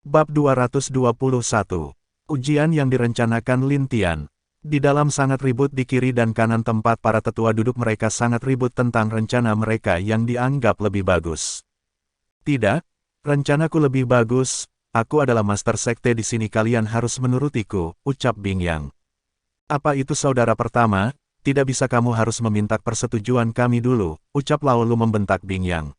Bab 221. Ujian yang direncanakan Lin Tian. Di dalam sangat ribut di kiri dan kanan tempat para tetua duduk, mereka sangat ribut tentang rencana mereka yang dianggap lebih bagus. Tidak, rencanaku lebih bagus. Aku adalah master sekte di sini, kalian harus menurutiku, ucap Bing Yang. Apa itu saudara pertama? Tidak bisa, kamu harus meminta persetujuan kami dulu, ucap Lao Lu membentak Bing Yang.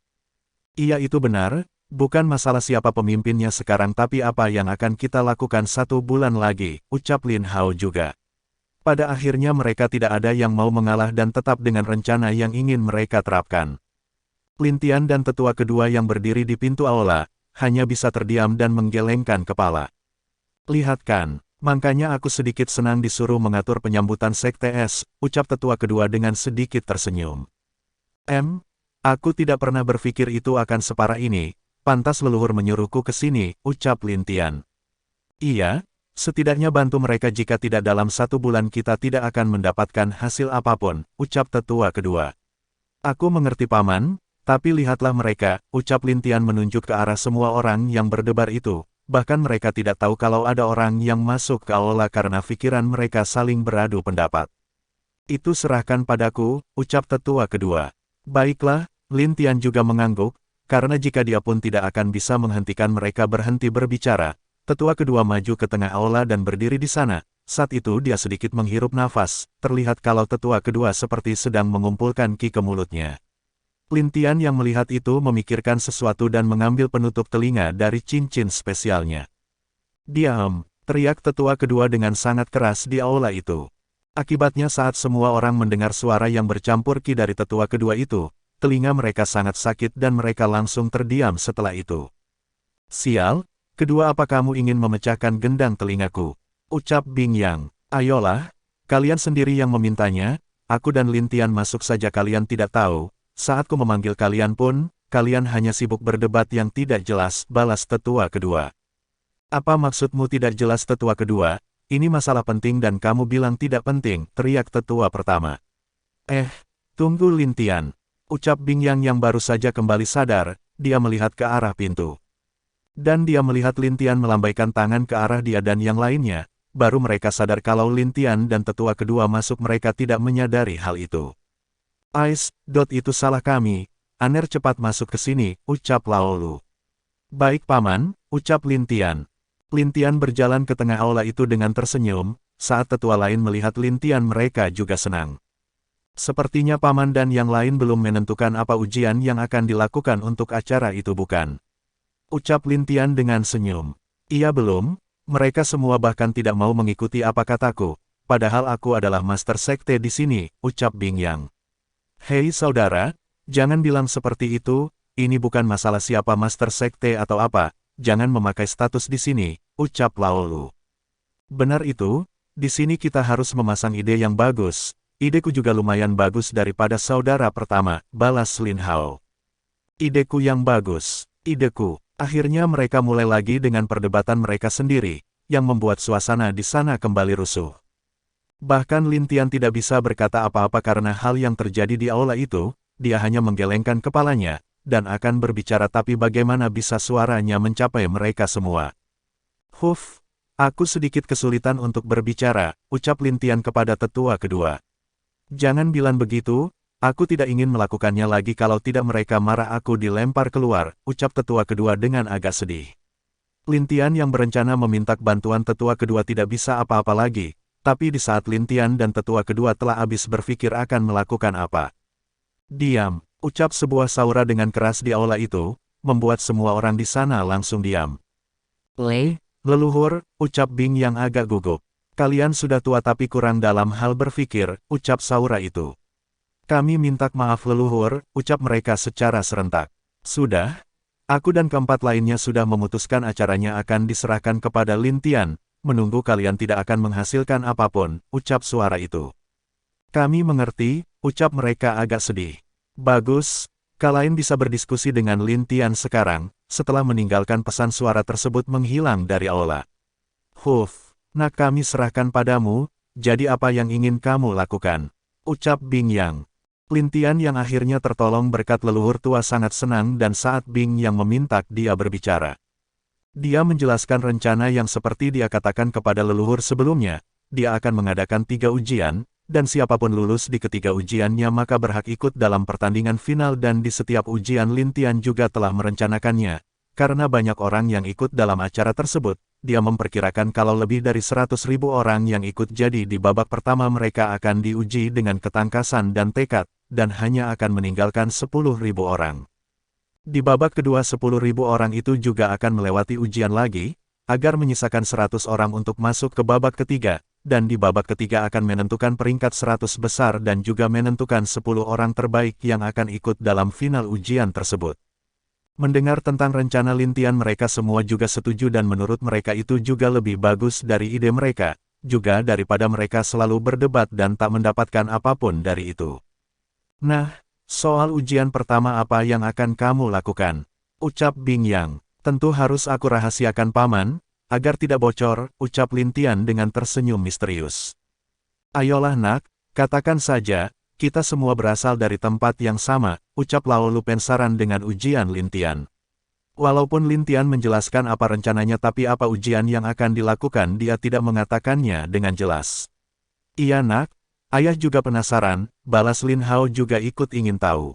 Iya, itu benar. Bukan masalah siapa pemimpinnya sekarang, tapi apa yang akan kita lakukan 1 bulan lagi, ucap Lin Hao juga. Pada akhirnya mereka tidak ada yang mau mengalah dan tetap dengan rencana yang ingin mereka terapkan. Lin Tian dan tetua kedua yang berdiri di pintu aula, hanya bisa terdiam dan menggelengkan kepala. Lihat kan, makanya aku sedikit senang disuruh mengatur penyambutan sekte es, ucap tetua kedua dengan sedikit tersenyum. Aku tidak pernah berpikir itu akan separah ini. Pantas leluhur menyuruhku ke sini, ucap Lin Tian. Iya, setidaknya bantu mereka, jika tidak dalam 1 bulan kita tidak akan mendapatkan hasil apapun, ucap tetua kedua. Aku mengerti paman, tapi lihatlah mereka, ucap Lin Tian menunjuk ke arah semua orang yang berdebar itu. Bahkan mereka tidak tahu kalau ada orang yang masuk ke aula karena pikiran mereka saling beradu pendapat. Itu serahkan padaku, ucap tetua kedua. Baiklah, Lin Tian juga mengangguk. Karena jika dia pun tidak akan bisa menghentikan mereka berhenti berbicara, tetua kedua maju ke tengah aula dan berdiri di sana. Saat itu dia sedikit menghirup nafas, terlihat kalau tetua kedua seperti sedang mengumpulkan ki ke mulutnya. Lin Tian yang melihat itu memikirkan sesuatu dan mengambil penutup telinga dari cincin spesialnya. Diam, teriak tetua kedua dengan sangat keras di aula itu. Akibatnya saat semua orang mendengar suara yang bercampur ki dari tetua kedua itu, telinga mereka sangat sakit dan mereka langsung terdiam setelah itu. Sial, kedua, apa kamu ingin memecahkan gendang telingaku? Ucap Bing Yang. Ayolah, kalian sendiri yang memintanya, aku dan Lin Tian masuk saja, kalian tidak tahu, saatku memanggil kalian pun, kalian hanya sibuk berdebat yang tidak jelas, balas tetua kedua. Apa maksudmu tidak jelas tetua kedua? Ini masalah penting dan kamu bilang tidak penting, teriak tetua pertama. Tunggu Lin Tian. Ucap Bing yang baru saja kembali sadar, dia melihat ke arah pintu. Dan dia melihat Lin Tian melambaikan tangan ke arah dia dan yang lainnya, baru mereka sadar kalau Lin Tian dan tetua kedua masuk, mereka tidak menyadari hal itu. Itu salah kami, Aner cepat masuk ke sini, ucap Lao Lu. Baik paman, ucap Lin Tian. Lin Tian berjalan ke tengah aula itu dengan tersenyum, saat tetua lain melihat Lin Tian mereka juga senang. Sepertinya paman dan yang lain belum menentukan apa ujian yang akan dilakukan untuk acara itu, bukan? Ucap Lin Tian dengan senyum. Iya belum, mereka semua bahkan tidak mau mengikuti apa kataku, padahal aku adalah master sekte di sini, ucap Bing Yang. Hei saudara, jangan bilang seperti itu, ini bukan masalah siapa master sekte atau apa, jangan memakai status di sini, ucap Lao Lu. Benar itu, di sini kita harus memasang ide yang bagus. Ideku juga lumayan bagus daripada saudara pertama, balas Lin Hao. Ideku yang bagus, ideku. Akhirnya mereka mulai lagi dengan perdebatan mereka sendiri, yang membuat suasana di sana kembali rusuh. Bahkan Lin Tian tidak bisa berkata apa-apa karena hal yang terjadi di aula itu, dia hanya menggelengkan kepalanya, dan akan berbicara tapi bagaimana bisa suaranya mencapai mereka semua. Aku sedikit kesulitan untuk berbicara, ucap Lin Tian kepada tetua kedua. Jangan bilang begitu, aku tidak ingin melakukannya lagi, kalau tidak mereka marah aku dilempar keluar, ucap tetua kedua dengan agak sedih. Lin Tian yang berencana meminta bantuan tetua kedua tidak bisa apa-apa lagi, tapi di saat Lin Tian dan tetua kedua telah habis berpikir akan melakukan apa. Diam, ucap sebuah saura dengan keras di aula itu, membuat semua orang di sana langsung diam. Leluhur, ucap Bing yang agak gugup. Kalian sudah tua tapi kurang dalam hal berpikir, ucap saura itu. Kami minta maaf leluhur, ucap mereka secara serentak. Sudah, aku dan keempat lainnya sudah memutuskan acaranya akan diserahkan kepada Lin Tian, menunggu kalian tidak akan menghasilkan apapun, ucap suara itu. Kami mengerti, ucap mereka agak sedih. Bagus, kalian bisa berdiskusi dengan Lin Tian sekarang, setelah meninggalkan pesan suara tersebut menghilang dari aula. Nah, kami serahkan padamu, jadi apa yang ingin kamu lakukan? Ucap Bing Yang. Lin Tian yang akhirnya tertolong berkat leluhur tua sangat senang dan saat Bing Yang meminta dia berbicara. Dia menjelaskan rencana yang seperti dia katakan kepada leluhur sebelumnya, dia akan mengadakan 3 ujian, dan siapapun lulus di ketiga ujiannya maka berhak ikut dalam pertandingan final dan di setiap ujian Lin Tian juga telah merencanakannya. Karena banyak orang yang ikut dalam acara tersebut, dia memperkirakan kalau lebih dari 100.000 orang yang ikut jadi di babak pertama mereka akan diuji dengan ketangkasan dan tekad, dan hanya akan meninggalkan 10.000 orang. Di babak kedua 10.000 orang itu juga akan melewati ujian lagi, agar menyisakan 100 orang untuk masuk ke babak ketiga, dan di babak ketiga akan menentukan peringkat 100 besar dan juga menentukan 10 orang terbaik yang akan ikut dalam final ujian tersebut. Mendengar tentang rencana Lin Tian mereka semua juga setuju dan menurut mereka itu juga lebih bagus dari ide mereka, juga daripada mereka selalu berdebat dan tak mendapatkan apapun dari itu. Nah, soal ujian pertama apa yang akan kamu lakukan? Ucap Bing Yang. Tentu harus aku rahasiakan paman, agar tidak bocor, ucap Lin Tian dengan tersenyum misterius. Ayolah nak, katakan saja, kita semua berasal dari tempat yang sama, ucap Lao Lupen saran dengan ujian Lin Tian. Walaupun Lin Tian menjelaskan apa rencananya tapi apa ujian yang akan dilakukan dia tidak mengatakannya dengan jelas. Iya nak, ayah juga penasaran, balas Lin Hao juga ikut ingin tahu.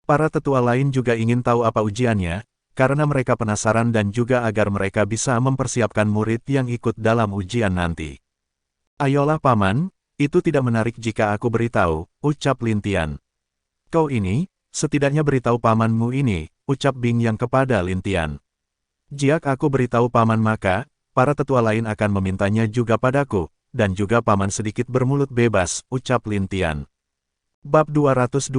Para tetua lain juga ingin tahu apa ujiannya, karena mereka penasaran dan juga agar mereka bisa mempersiapkan murid yang ikut dalam ujian nanti. Ayolah paman, itu tidak menarik jika aku beritahu, ucap Lin Tian. Kau ini, setidaknya beritahu pamanmu ini, ucap Bing Yang kepada Lin Tian. Jika aku beritahu paman maka, para tetua lain akan memintanya juga padaku, dan juga paman sedikit bermulut bebas, ucap Lin Tian. Bab 222.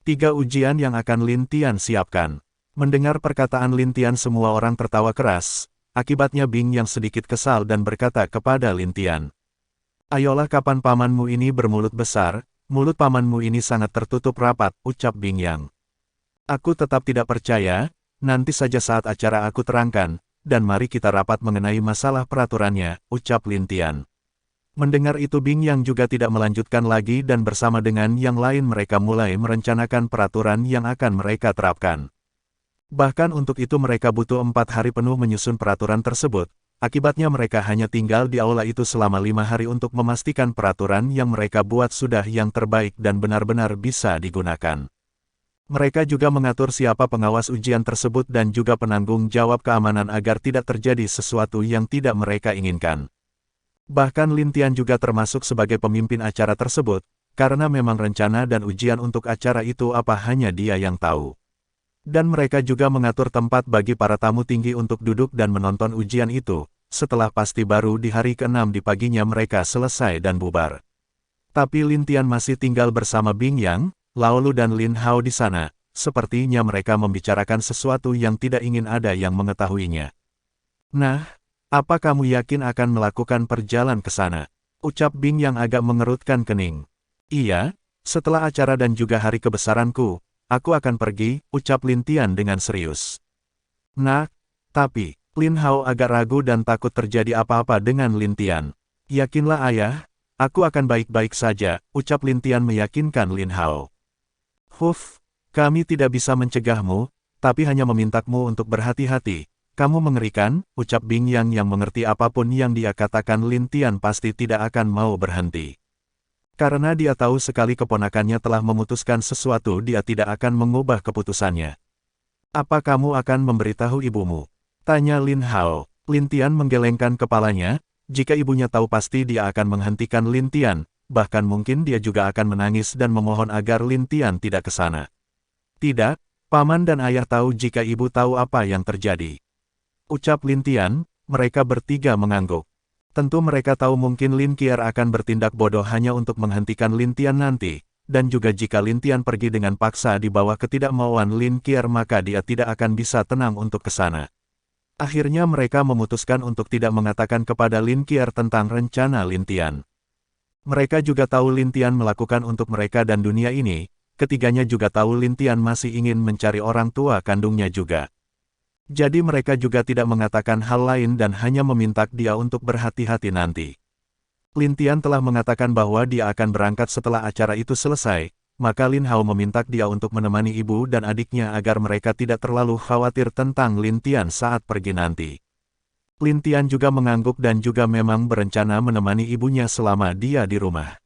3 ujian yang akan Lin Tian siapkan. Mendengar perkataan Lin Tian semua orang tertawa keras, akibatnya Bing Yang sedikit kesal dan berkata kepada Lin Tian. Ayolah kapan pamanmu ini bermulut besar, mulut pamanmu ini sangat tertutup rapat, ucap Bing Yang. Aku tetap tidak percaya, nanti saja saat acara aku terangkan, dan mari kita rapat mengenai masalah peraturannya, ucap Lin Tian. Mendengar itu Bing Yang juga tidak melanjutkan lagi dan bersama dengan yang lain mereka mulai merencanakan peraturan yang akan mereka terapkan. Bahkan untuk itu mereka butuh 4 hari penuh menyusun peraturan tersebut. Akibatnya mereka hanya tinggal di aula itu selama 5 hari untuk memastikan peraturan yang mereka buat sudah yang terbaik dan benar-benar bisa digunakan. Mereka juga mengatur siapa pengawas ujian tersebut dan juga penanggung jawab keamanan agar tidak terjadi sesuatu yang tidak mereka inginkan. Bahkan Lin Tian juga termasuk sebagai pemimpin acara tersebut, karena memang rencana dan ujian untuk acara itu apa hanya dia yang tahu. Dan mereka juga mengatur tempat bagi para tamu tinggi untuk duduk dan menonton ujian itu, setelah pasti baru di hari ke-6 di paginya mereka selesai dan bubar. Tapi Lin Tian masih tinggal bersama Bing Yang, Lao Lu dan Lin Hao di sana, sepertinya mereka membicarakan sesuatu yang tidak ingin ada yang mengetahuinya. Nah, apa kamu yakin akan melakukan perjalanan ke sana? Ucap Bing Yang agak mengerutkan kening. Iya, setelah acara dan juga hari kebesaranku, aku akan pergi, ucap Lin Tian dengan serius. Nah, tapi, Lin Hao agak ragu dan takut terjadi apa-apa dengan Lin Tian. Yakinlah ayah, aku akan baik-baik saja, ucap Lin Tian meyakinkan Lin Hao. Huf, kami tidak bisa mencegahmu, tapi hanya memintamu untuk berhati-hati. Kamu mengerikan, ucap Bing Yang mengerti apapun yang dia katakan Lin Tian pasti tidak akan mau berhenti. Karena dia tahu sekali keponakannya telah memutuskan sesuatu dia tidak akan mengubah keputusannya. Apa kamu akan memberitahu ibumu? Tanya Lin Hao. Lin Tian menggelengkan kepalanya, jika ibunya tahu pasti dia akan menghentikan Lin Tian, bahkan mungkin dia juga akan menangis dan memohon agar Lin Tian tidak ke sana. Tidak, paman dan ayah tahu jika ibu tahu apa yang terjadi. Ucap Lin Tian, mereka bertiga mengangguk. Tentu mereka tahu mungkin Lin Qier akan bertindak bodoh hanya untuk menghentikan Lin Tian nanti, dan juga jika Lin Tian pergi dengan paksa di bawah ketidakmauan Lin Qier maka dia tidak akan bisa tenang untuk ke sana. Akhirnya mereka memutuskan untuk tidak mengatakan kepada Lin Qier tentang rencana Lin Tian. Mereka juga tahu Lin Tian melakukan untuk mereka dan dunia ini, ketiganya juga tahu Lin Tian masih ingin mencari orang tua kandungnya juga. Jadi mereka juga tidak mengatakan hal lain dan hanya meminta dia untuk berhati-hati nanti. Lin Tian telah mengatakan bahwa dia akan berangkat setelah acara itu selesai, maka Lin Hao meminta dia untuk menemani ibu dan adiknya agar mereka tidak terlalu khawatir tentang Lin Tian saat pergi nanti. Lin Tian juga mengangguk dan juga memang berencana menemani ibunya selama dia di rumah.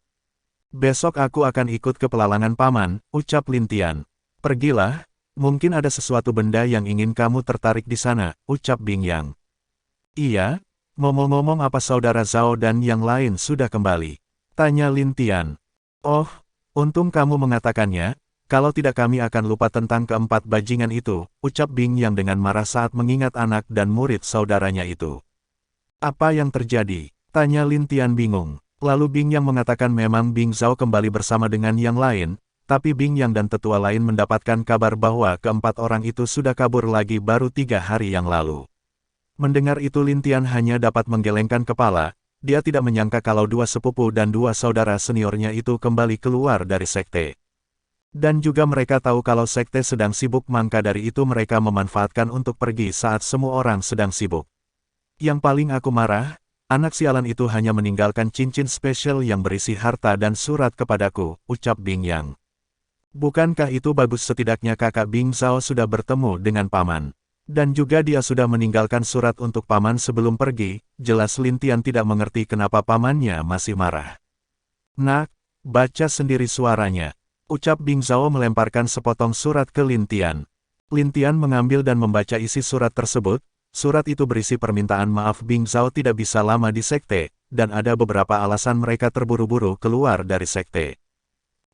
Besok aku akan ikut ke pelalangan paman, ucap Lin Tian. Pergilah, mungkin ada sesuatu benda yang ingin kamu tertarik di sana, ucap Bing Yang. Iya, ngomong-ngomong apa saudara Zhao dan yang lain sudah kembali? Tanya Lin Tian. Oh, untung kamu mengatakannya, kalau tidak kami akan lupa tentang keempat bajingan itu, ucap Bing Yang dengan marah saat mengingat anak dan murid saudaranya itu. Apa yang terjadi? Tanya Lin Tian bingung. Lalu Bing Yang mengatakan memang Bing Zhao kembali bersama dengan yang lain, tapi Bing Yang dan tetua lain mendapatkan kabar bahwa keempat orang itu sudah kabur lagi baru 3 hari yang lalu. Mendengar itu Lin Tian hanya dapat menggelengkan kepala, dia tidak menyangka kalau 2 sepupu dan 2 saudara seniornya itu kembali keluar dari sekte. Dan juga mereka tahu kalau sekte sedang sibuk, maka dari itu mereka memanfaatkan untuk pergi saat semua orang sedang sibuk. Yang paling aku marah, anak sialan itu hanya meninggalkan cincin spesial yang berisi harta dan surat kepadaku, ucap Bing Yang. Bukankah itu bagus, setidaknya kakak Bing Zhao sudah bertemu dengan paman. Dan juga dia sudah meninggalkan surat untuk paman sebelum pergi, jelas Lin Tian tidak mengerti kenapa pamannya masih marah. Nak, baca sendiri suaranya, ucap Bing Zhao melemparkan sepotong surat ke Lin Tian. Lin Tian mengambil dan membaca isi surat tersebut. Surat itu berisi permintaan maaf Bing Zhao tidak bisa lama di sekte, dan ada beberapa alasan mereka terburu-buru keluar dari sekte.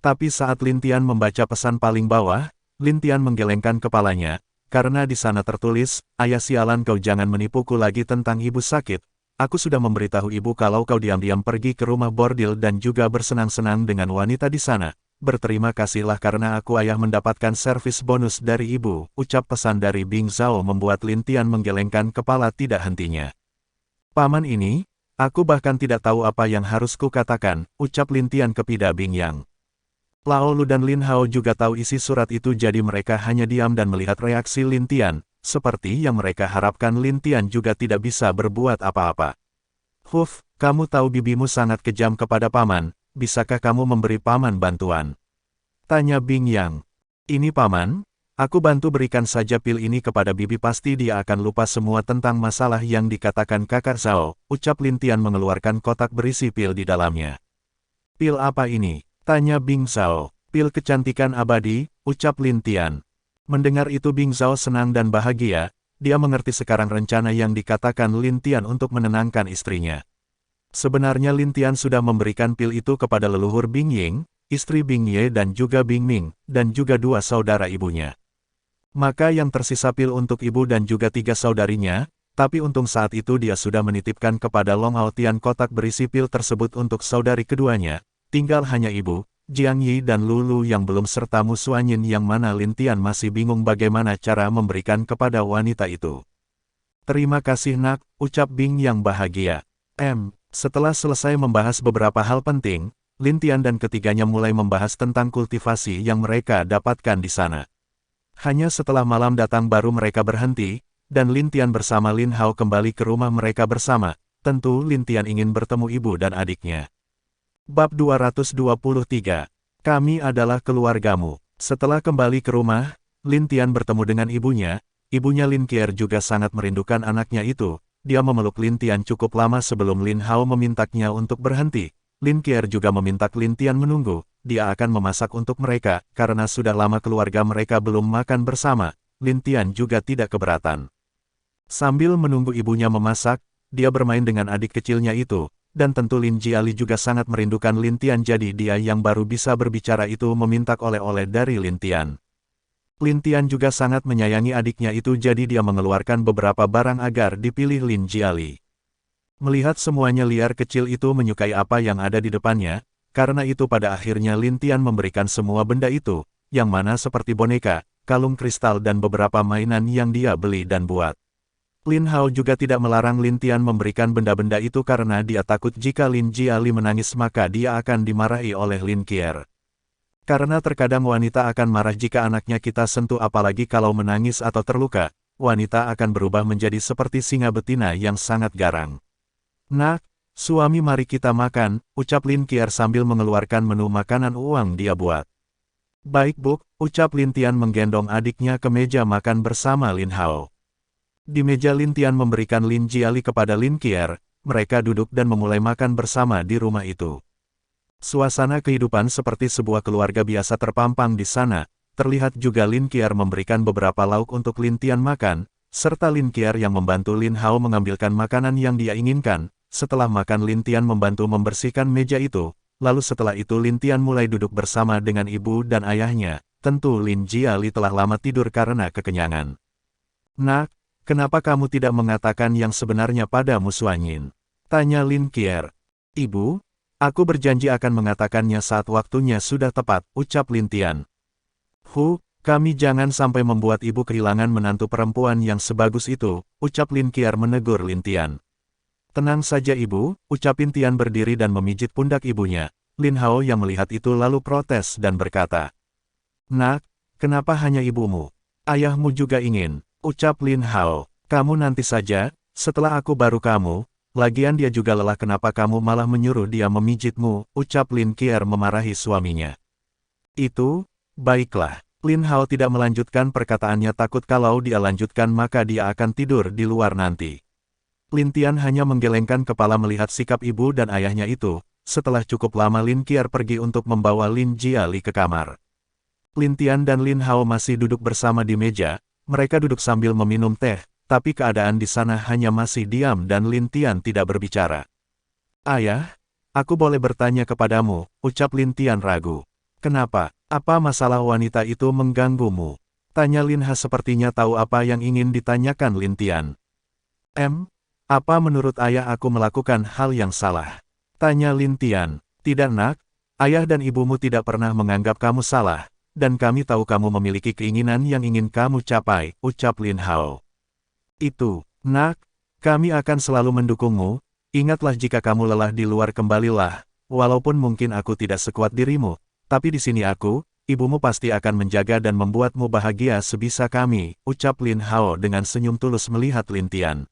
Tapi saat Lin Tian membaca pesan paling bawah, Lin Tian menggelengkan kepalanya, karena di sana tertulis, ayah sialan kau jangan menipuku lagi tentang ibu sakit. Aku sudah memberitahu ibu kalau kau diam-diam pergi ke rumah bordil dan juga bersenang-senang dengan wanita di sana. Berterima kasihlah karena aku ayah mendapatkan servis bonus dari ibu, ucap pesan dari Bing Zhao membuat Lin Tian menggelengkan kepala tidak hentinya. Paman ini, aku bahkan tidak tahu apa yang harus kukatakan, ucap Lin Tian kepada Bing Yang. Lao Lu dan Lin Hao juga tahu isi surat itu, jadi mereka hanya diam dan melihat reaksi Lin Tian, seperti yang mereka harapkan. Lin Tian juga tidak bisa berbuat apa-apa. Huf, kamu tahu bibimu sangat kejam kepada paman, bisakah kamu memberi paman bantuan? Tanya Bing Yang. Ini paman, aku bantu berikan saja pil ini kepada bibi, pasti dia akan lupa semua tentang masalah yang dikatakan kakak Zhao, ucap Lin Tian mengeluarkan kotak berisi pil di dalamnya. Pil apa ini? Tanya Bing Zhao. Pil kecantikan abadi, ucap Lin Tian. Mendengar itu Bing Zhao senang dan bahagia, dia mengerti sekarang rencana yang dikatakan Lin Tian untuk menenangkan istrinya. Sebenarnya Lin Tian sudah memberikan pil itu kepada leluhur Bing Ying, istri Bing Ye dan juga Bing Ming, dan juga 2 saudara ibunya. Maka yang tersisa pil untuk ibu dan juga 3 saudarinya, tapi untung saat itu dia sudah menitipkan kepada Long Hao Tian kotak berisi pil tersebut untuk saudari keduanya. Tinggal hanya ibu, Jiang Yi dan Lulu yang belum serta Mu Suanyin yang mana Lin Tian masih bingung bagaimana cara memberikan kepada wanita itu. Terima kasih nak, ucap Bing yang bahagia. Setelah selesai membahas beberapa hal penting, Lin Tian dan ketiganya mulai membahas tentang kultivasi yang mereka dapatkan di sana. Hanya setelah malam datang baru mereka berhenti, dan Lin Tian bersama Lin Hao kembali ke rumah mereka bersama. Tentu Lin Tian ingin bertemu ibu dan adiknya. Bab 223. Kami adalah keluargamu. Setelah kembali ke rumah, Lin Tian bertemu dengan ibunya. Ibunya Lin Qier juga sangat merindukan anaknya itu. Dia memeluk Lin Tian cukup lama sebelum Lin Hao memintaknya untuk berhenti. Lin Qier juga meminta Lin Tian menunggu. Dia akan memasak untuk mereka, karena sudah lama keluarga mereka belum makan bersama. Lin Tian juga tidak keberatan. Sambil menunggu ibunya memasak, dia bermain dengan adik kecilnya itu. Dan tentu Lin Jiali juga sangat merindukan Lin Tian, jadi dia yang baru bisa berbicara itu meminta oleh-oleh dari Lin Tian. Lin Tian juga sangat menyayangi adiknya itu, jadi dia mengeluarkan beberapa barang agar dipilih Lin Jiali. Melihat semuanya liar kecil itu menyukai apa yang ada di depannya, karena itu pada akhirnya Lin Tian memberikan semua benda itu, yang mana seperti boneka, kalung kristal dan beberapa mainan yang dia beli dan buat. Lin Hao juga tidak melarang Lin Tian memberikan benda-benda itu karena dia takut jika Lin Jiali menangis maka dia akan dimarahi oleh Lin Qier. Karena terkadang wanita akan marah jika anaknya kita sentuh, apalagi kalau menangis atau terluka, wanita akan berubah menjadi seperti singa betina yang sangat garang. Nak, suami mari kita makan, ucap Lin Qier sambil mengeluarkan menu makanan uang dia buat. Baik Buk, ucap Lin Tian menggendong adiknya ke meja makan bersama Lin Hao. Di meja Lin Tian memberikan Lin Jiali kepada Lin Qier, mereka duduk dan memulai makan bersama di rumah itu. Suasana kehidupan seperti sebuah keluarga biasa terpampang di sana, terlihat juga Lin Qier memberikan beberapa lauk untuk Lin Tian makan, serta Lin Qier yang membantu Lin Hao mengambilkan makanan yang dia inginkan. Setelah makan Lin Tian membantu membersihkan meja itu, lalu setelah itu Lin Tian mulai duduk bersama dengan ibu dan ayahnya. Tentu Lin Jiali telah lama tidur karena kekenyangan. Nak, kenapa kamu tidak mengatakan yang sebenarnya padamu Suanyin? Tanya Lin Qier. Ibu, aku berjanji akan mengatakannya saat waktunya sudah tepat, ucap Lin Tian. Kami jangan sampai membuat ibu kehilangan menantu perempuan yang sebagus itu, ucap Lin Qier menegur Lin Tian. Tenang saja ibu, ucap Lin Tian berdiri dan memijit pundak ibunya. Lin Hao yang melihat itu lalu protes dan berkata, Nak, kenapa hanya ibumu? Ayahmu juga ingin, ucap Lin Hao. Kamu nanti saja, setelah aku baru kamu. Lagian dia juga lelah, kenapa kamu malah menyuruh dia memijitmu, ucap Lin Qier memarahi suaminya. Itu, baiklah. Lin Hao tidak melanjutkan perkataannya, takut kalau dia lanjutkan maka dia akan tidur di luar nanti. Lin Tian hanya menggelengkan kepala melihat sikap ibu dan ayahnya itu. Setelah cukup lama Lin Qier pergi untuk membawa Lin Jiali ke kamar. Lin Tian dan Lin Hao masih duduk bersama di meja, mereka duduk sambil meminum teh, tapi keadaan di sana hanya masih diam dan Lin Tian tidak berbicara. Ayah, aku boleh bertanya kepadamu, ucap Lin Tian ragu. Kenapa? Apa masalah wanita itu mengganggumu? Tanya Lin Ha sepertinya tahu apa yang ingin ditanyakan Lin Tian. Apa menurut ayah aku melakukan hal yang salah? Tanya Lin Tian. Tidak nak, ayah dan ibumu tidak pernah menganggap kamu salah, dan kami tahu kamu memiliki keinginan yang ingin kamu capai, ucap Lin Hao. Itu, nak, kami akan selalu mendukungmu, ingatlah jika kamu lelah di luar kembalilah, walaupun mungkin aku tidak sekuat dirimu, tapi di sini aku, ibumu pasti akan menjaga dan membuatmu bahagia sebisa kami, ucap Lin Hao dengan senyum tulus melihat Lin Tian.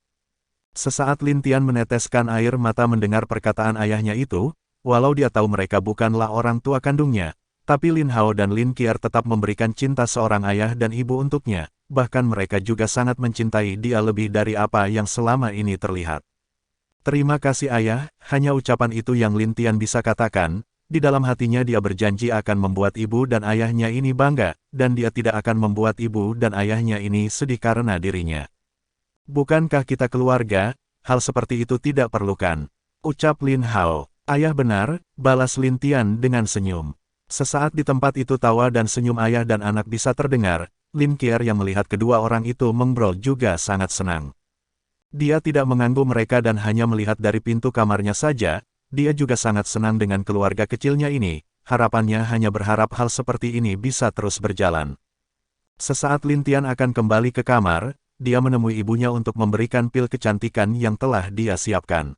Sesaat Lin Tian meneteskan air mata mendengar perkataan ayahnya itu, walau dia tahu mereka bukanlah orang tua kandungnya, tapi Lin Hao dan Lin Qier tetap memberikan cinta seorang ayah dan ibu untuknya, bahkan mereka juga sangat mencintai dia lebih dari apa yang selama ini terlihat. Terima kasih ayah, hanya ucapan itu yang Lin Tian bisa katakan, di dalam hatinya dia berjanji akan membuat ibu dan ayahnya ini bangga, dan dia tidak akan membuat ibu dan ayahnya ini sedih karena dirinya. Bukankah kita keluarga? Hal seperti itu tidak perlukan, ucap Lin Hao. Ayah benar, balas Lin Tian dengan senyum. Sesaat di tempat itu tawa dan senyum ayah dan anak bisa terdengar. Lin Qier yang melihat kedua orang itu mengobrol juga sangat senang. Dia tidak mengganggu mereka dan hanya melihat dari pintu kamarnya saja. Dia juga sangat senang dengan keluarga kecilnya ini. Harapannya hanya berharap hal seperti ini bisa terus berjalan. Sesaat Lin Tian akan kembali ke kamar, dia menemui ibunya untuk memberikan pil kecantikan yang telah dia siapkan.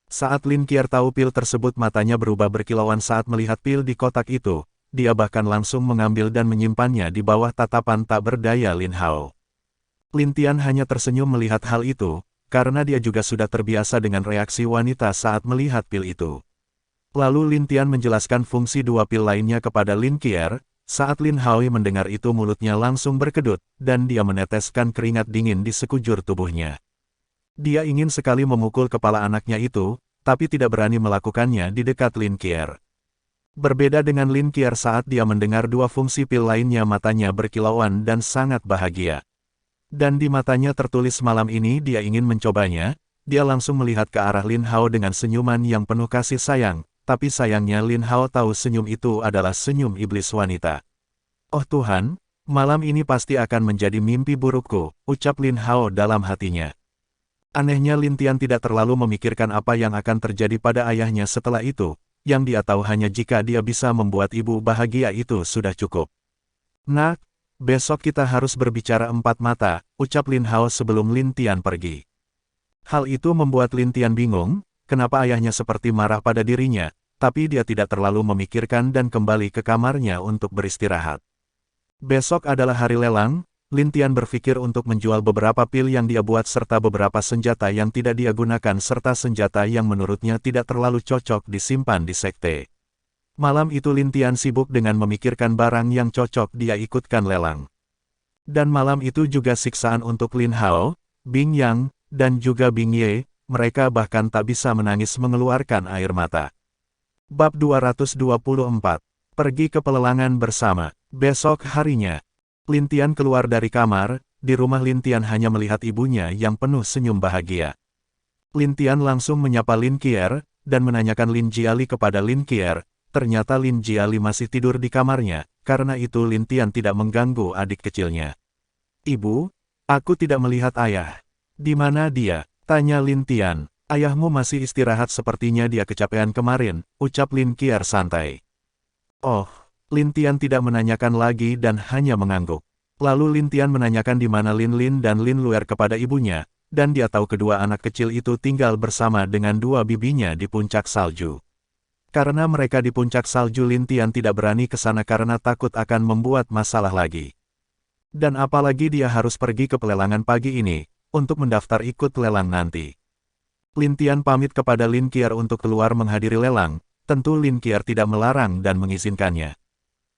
Saat Lin Qier tahu pil tersebut matanya berubah berkilauan saat melihat pil di kotak itu, dia bahkan langsung mengambil dan menyimpannya di bawah tatapan tak berdaya Lin Hao. Lin Tian hanya tersenyum melihat hal itu, karena dia juga sudah terbiasa dengan reaksi wanita saat melihat pil itu. Lalu Lin Tian menjelaskan fungsi dua pil lainnya kepada Lin Qier. Saat Lin Hao mendengar itu mulutnya langsung berkedut, dan dia meneteskan keringat dingin di sekujur tubuhnya. Dia ingin sekali memukul kepala anaknya itu, tapi tidak berani melakukannya di dekat Lin Qier. Berbeda dengan Lin Qier saat dia mendengar dua fungsi pil lainnya matanya berkilauan dan sangat bahagia. Dan di matanya tertulis malam ini dia ingin mencobanya, dia langsung melihat ke arah Lin Hao dengan senyuman yang penuh kasih sayang. Tapi sayangnya Lin Hao tahu senyum itu adalah senyum iblis wanita. Oh Tuhan, malam ini pasti akan menjadi mimpi burukku, ucap Lin Hao dalam hatinya. Anehnya Lin Tian tidak terlalu memikirkan apa yang akan terjadi pada ayahnya setelah itu, yang dia tahu hanya jika dia bisa membuat ibu bahagia itu sudah cukup. Nak, besok kita harus berbicara empat mata, ucap Lin Hao sebelum Lin Tian pergi. Hal itu membuat Lin Tian bingung. Kenapa ayahnya seperti marah pada dirinya, tapi dia tidak terlalu memikirkan dan kembali ke kamarnya untuk beristirahat. Besok adalah hari lelang, Lin Tian berpikir untuk menjual beberapa pil yang dia buat serta beberapa senjata yang tidak dia gunakan serta senjata yang menurutnya tidak terlalu cocok disimpan di sekte. Malam itu Lin Tian sibuk dengan memikirkan barang yang cocok dia ikutkan lelang. Dan malam itu juga siksaan untuk Lin Hao, Bing Yang, dan juga Bing Ye, mereka bahkan tak bisa menangis mengeluarkan air mata. Bab 224. Pergi ke pelelangan bersama. Besok harinya, Lin Tian keluar dari kamar. Di rumah Lin Tian hanya melihat ibunya yang penuh senyum bahagia. Lin Tian langsung menyapa Lin Qier, dan menanyakan Lin Jiali kepada Lin Qier. Ternyata Lin Jiali masih tidur di kamarnya, karena itu Lin Tian tidak mengganggu adik kecilnya. Ibu, aku tidak melihat ayah. Di mana dia? Tanya Lin Tian. Ayahmu masih istirahat sepertinya dia kecapean kemarin, ucap Lin Qier santai. Oh, Lin Tian tidak menanyakan lagi dan hanya mengangguk. Lalu Lin Tian menanyakan di mana Lin Lin dan Lin Luer kepada ibunya, dan dia tahu kedua anak kecil itu tinggal bersama dengan dua bibinya di puncak salju. Karena mereka di puncak salju, Lin Tian tidak berani ke sana karena takut akan membuat masalah lagi. Dan apalagi dia harus pergi ke pelelangan pagi ini, untuk mendaftar ikut lelang nanti. Lin Tian pamit kepada Lin Qier untuk keluar menghadiri lelang, tentu Lin Qier tidak melarang dan mengizinkannya.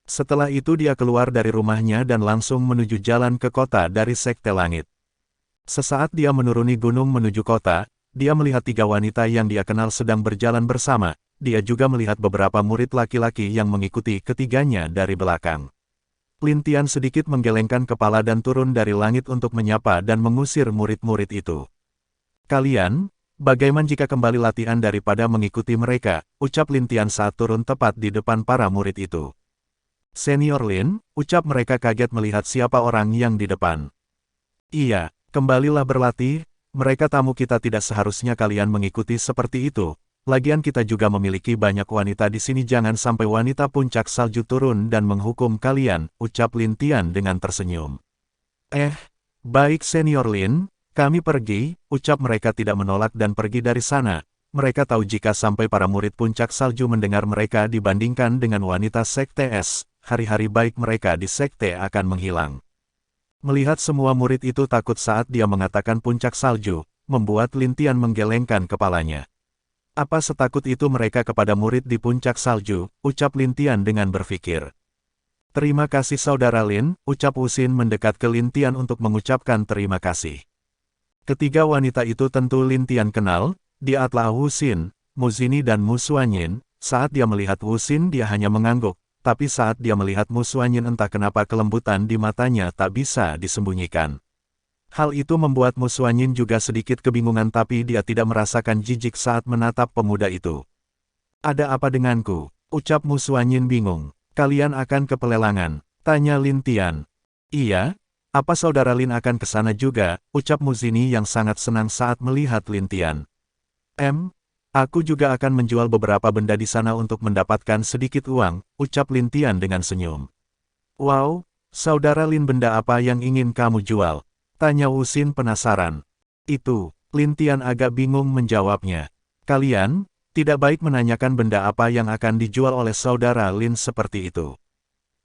Setelah itu dia keluar dari rumahnya dan langsung menuju jalan ke kota dari Sekte Langit. Sesaat dia menuruni gunung menuju kota, dia melihat tiga wanita yang dia kenal sedang berjalan bersama. Dia juga melihat beberapa murid laki-laki yang mengikuti ketiganya dari belakang. Lin Tian sedikit menggelengkan kepala dan turun dari langit untuk menyapa dan mengusir murid-murid itu. Kalian, bagaimana jika kembali latihan daripada mengikuti mereka, ucap Lin Tian saat turun tepat di depan para murid itu. Senior Lin, ucap mereka kaget melihat siapa orang yang di depan. Iya, kembalilah berlatih, mereka tamu kita, tidak seharusnya kalian mengikuti seperti itu. Lagian kita juga memiliki banyak wanita di sini, jangan sampai wanita puncak salju turun dan menghukum kalian, ucap Lin Tian dengan tersenyum. Baik Senior Lin, kami pergi, ucap mereka tidak menolak dan pergi dari sana. Mereka tahu jika sampai para murid puncak salju mendengar mereka dibandingkan dengan wanita Sekte S, hari-hari baik mereka di Sekte akan menghilang. Melihat semua murid itu takut saat dia mengatakan puncak salju, membuat Lin Tian menggelengkan kepalanya. Apa setakut itu mereka kepada murid di puncak salju, ucap Lin Tian dengan berpikir. Terima kasih Saudara Lin, ucap Wuxin mendekat ke Lin Tian untuk mengucapkan terima kasih. Ketiga wanita itu tentu Lin Tian kenal, dia adalah Wuxin, Muzini dan Mu Xuanyin. Saat dia melihat Wuxin dia hanya mengangguk, tapi saat dia melihat Mu Xuanyin entah kenapa kelembutan di matanya tak bisa disembunyikan. Hal itu membuat Mu Xuanyin juga sedikit kebingungan, tapi dia tidak merasakan jijik saat menatap pemuda itu. Ada apa denganku? Ucap Mu Xuanyin bingung. Kalian akan ke pelelangan? Tanya Lin Tian. Iya, apa Saudara Lin akan ke sana juga? Ucap Muzini yang sangat senang saat melihat Lin Tian. Aku juga akan menjual beberapa benda di sana untuk mendapatkan sedikit uang, ucap Lin Tian dengan senyum. Wow, Saudara Lin, benda apa yang ingin kamu jual? Tanya Wuxin penasaran. Itu, Lin Tian agak bingung menjawabnya. Kalian, tidak baik menanyakan benda apa yang akan dijual oleh Saudara Lin seperti itu.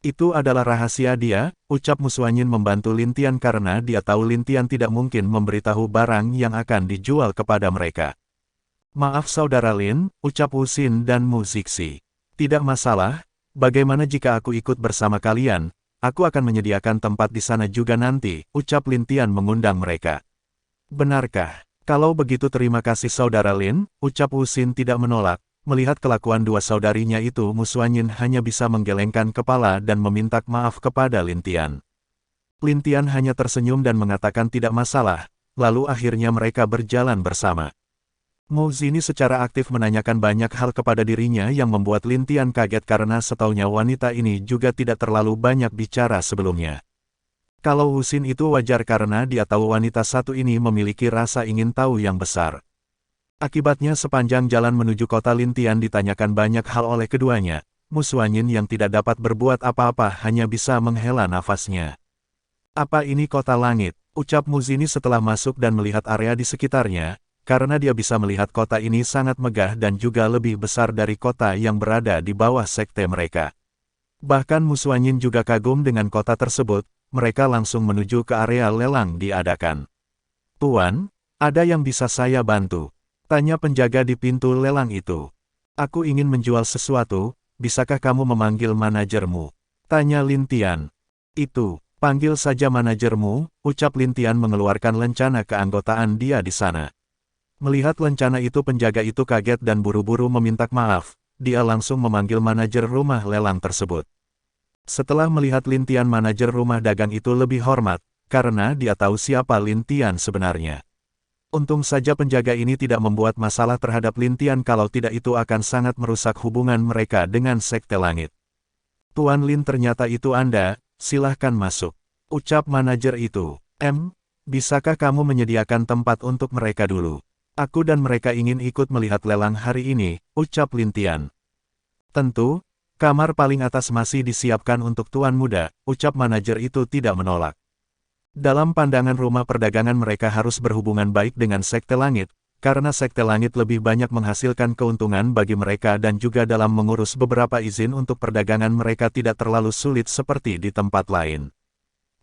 Itu adalah rahasia dia, ucap Mu Xuanyin membantu Lin Tian karena dia tahu Lin Tian tidak mungkin memberitahu barang yang akan dijual kepada mereka. Maaf Saudara Lin, ucap Wuxin dan Mu Zixi. Tidak masalah, bagaimana jika aku ikut bersama kalian? Aku akan menyediakan tempat di sana juga nanti, ucap Lin Tian mengundang mereka. Benarkah? Kalau begitu terima kasih Saudara Lin, ucap Wuxin tidak menolak. Melihat kelakuan dua saudarinya itu, Mu Xuanyin hanya bisa menggelengkan kepala dan meminta maaf kepada Lin Tian. Lin Tian hanya tersenyum dan mengatakan tidak masalah, lalu akhirnya mereka berjalan bersama. Mu Zini secara aktif menanyakan banyak hal kepada dirinya yang membuat Lin Tian kaget karena setaunya wanita ini juga tidak terlalu banyak bicara sebelumnya. Kalau Wuxin itu wajar karena dia tahu wanita satu ini memiliki rasa ingin tahu yang besar. Akibatnya sepanjang jalan menuju kota Lin Tian ditanyakan banyak hal oleh keduanya. Mu Xuanyin yang tidak dapat berbuat apa-apa hanya bisa menghela nafasnya. Apa ini kota langit? Ucap Mu Zini setelah masuk dan melihat area di sekitarnya. Karena dia bisa melihat kota ini sangat megah dan juga lebih besar dari kota yang berada di bawah sekte mereka. Bahkan Mu Xuanyin juga kagum dengan kota tersebut, mereka langsung menuju ke area lelang diadakan. Tuan, ada yang bisa saya bantu? Tanya penjaga di pintu lelang itu. Aku ingin menjual sesuatu, bisakah kamu memanggil manajermu? Tanya Lin Tian. Itu, panggil saja manajermu, ucap Lin Tian mengeluarkan lencana keanggotaan dia di sana. Melihat lencana itu penjaga itu kaget dan buru-buru meminta maaf, dia langsung memanggil manajer rumah lelang tersebut. Setelah melihat Lin Tian manajer rumah dagang itu lebih hormat, karena dia tahu siapa Lin Tian sebenarnya. Untung saja penjaga ini tidak membuat masalah terhadap Lin Tian kalau tidak itu akan sangat merusak hubungan mereka dengan Sekte Langit. Tuan Lin ternyata itu Anda, silahkan masuk. Ucap manajer itu. Bisakah kamu menyediakan tempat untuk mereka dulu? Aku dan mereka ingin ikut melihat lelang hari ini, ucap Lin Tian. Tentu, kamar paling atas masih disiapkan untuk tuan muda, ucap manajer itu tidak menolak. Dalam pandangan rumah perdagangan mereka harus berhubungan baik dengan Sekte Langit, karena Sekte Langit lebih banyak menghasilkan keuntungan bagi mereka dan juga dalam mengurus beberapa izin untuk perdagangan mereka tidak terlalu sulit seperti di tempat lain.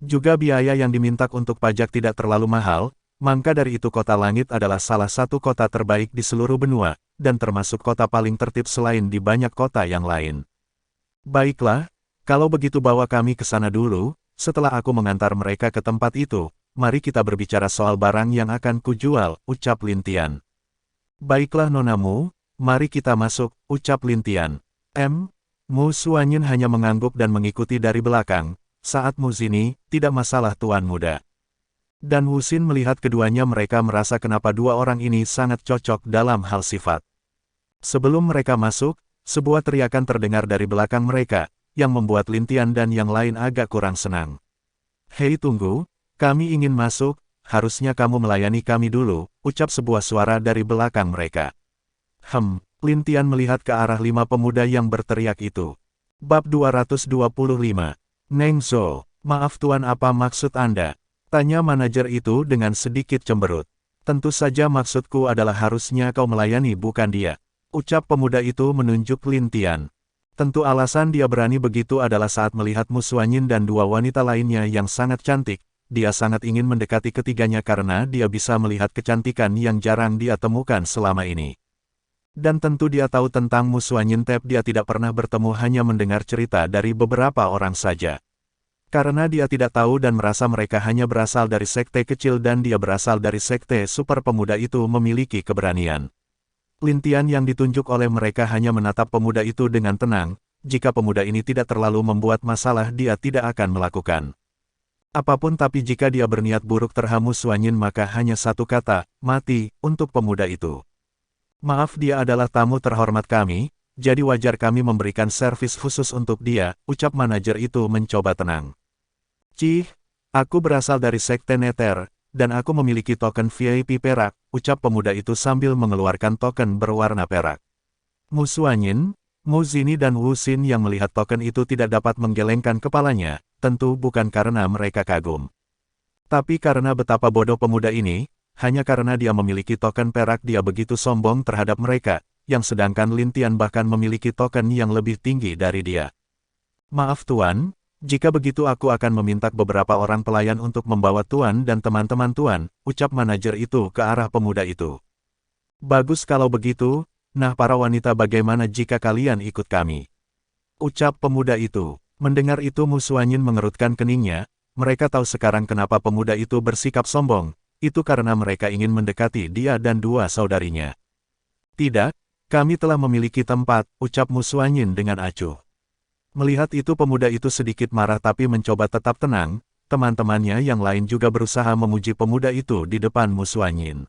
Juga biaya yang diminta untuk pajak tidak terlalu mahal, maka dari itu Kota Langit adalah salah satu kota terbaik di seluruh benua, dan termasuk kota paling tertib selain di banyak kota yang lain. Baiklah, kalau begitu bawa kami ke sana dulu. Setelah aku mengantar mereka ke tempat itu, mari kita berbicara soal barang yang akan kujual, ucap Lin Tian. Baiklah nonamu, mari kita masuk, ucap Lin Tian. Mu Suanyin hanya mengangguk dan mengikuti dari belakang, saat Mu Zini, tidak masalah tuan muda. Dan Wu Xin melihat keduanya mereka merasa kenapa dua orang ini sangat cocok dalam hal sifat. Sebelum mereka masuk, sebuah teriakan terdengar dari belakang mereka, yang membuat Lin Tian dan yang lain agak kurang senang. Hei tunggu, kami ingin masuk, harusnya kamu melayani kami dulu, ucap sebuah suara dari belakang mereka. Lin Tian melihat ke arah 5 pemuda yang berteriak itu. Bab 225. Neng Zhou, maaf tuan apa maksud Anda? Tanya manajer itu dengan sedikit cemberut. Tentu saja maksudku adalah harusnya kau melayani bukan dia. Ucap pemuda itu menunjuk Lin Tian. Tentu alasan dia berani begitu adalah saat melihat Mu Suanyin dan dua wanita lainnya yang sangat cantik, dia sangat ingin mendekati ketiganya karena dia bisa melihat kecantikan yang jarang dia temukan selama ini. Dan tentu dia tahu tentang Mu Suanyin tapi dia tidak pernah bertemu hanya mendengar cerita dari beberapa orang saja. Karena dia tidak tahu dan merasa mereka hanya berasal dari sekte kecil dan dia berasal dari sekte super pemuda itu memiliki keberanian. Lin Tian yang ditunjuk oleh mereka hanya menatap pemuda itu dengan tenang, jika pemuda ini tidak terlalu membuat masalah dia tidak akan melakukan apapun tapi jika dia berniat buruk terhadap Mu Suanyin maka hanya satu kata, mati, untuk pemuda itu. Maaf dia adalah tamu terhormat kami, jadi wajar kami memberikan servis khusus untuk dia, ucap manajer itu mencoba tenang. Aku berasal dari Sekte Nether, dan aku memiliki token VIP perak, ucap pemuda itu sambil mengeluarkan token berwarna perak. Mu Suanyin, Mu Zini dan Wu Xin yang melihat token itu tidak dapat menggelengkan kepalanya, tentu bukan karena mereka kagum. Tapi karena betapa bodoh pemuda ini, hanya karena dia memiliki token perak dia begitu sombong terhadap mereka, yang sedangkan Lin Tian bahkan memiliki token yang lebih tinggi dari dia. Maaf tuan, jika begitu aku akan meminta beberapa orang pelayan untuk membawa tuan dan teman-teman tuan, ucap manajer itu ke arah pemuda itu. Bagus kalau begitu, nah para wanita bagaimana jika kalian ikut kami? Ucap pemuda itu. Mendengar itu Mu Suanyin mengerutkan keningnya, mereka tahu sekarang kenapa pemuda itu bersikap sombong, itu karena mereka ingin mendekati dia dan dua saudarinya. Tidak, kami telah memiliki tempat, ucap Mu Suanyin dengan acuh. Melihat itu pemuda itu sedikit marah tapi mencoba tetap tenang, teman-temannya yang lain juga berusaha memuji pemuda itu di depan Mu Suanyin.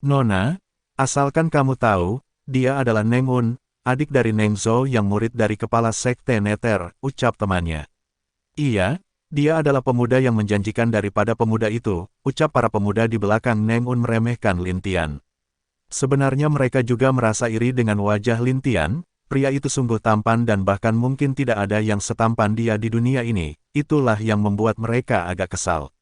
Nona, asalkan kamu tahu, dia adalah Neng Un, adik dari Neng Zhou yang murid dari kepala Sekte Nether, ucap temannya. Iya, dia adalah pemuda yang menjanjikan daripada pemuda itu, ucap para pemuda di belakang Neng Un meremehkan Lin Tian. Sebenarnya mereka juga merasa iri dengan wajah Lin Tian. Pria itu sungguh tampan dan bahkan mungkin tidak ada yang setampan dia di dunia ini, itulah yang membuat mereka agak kesal.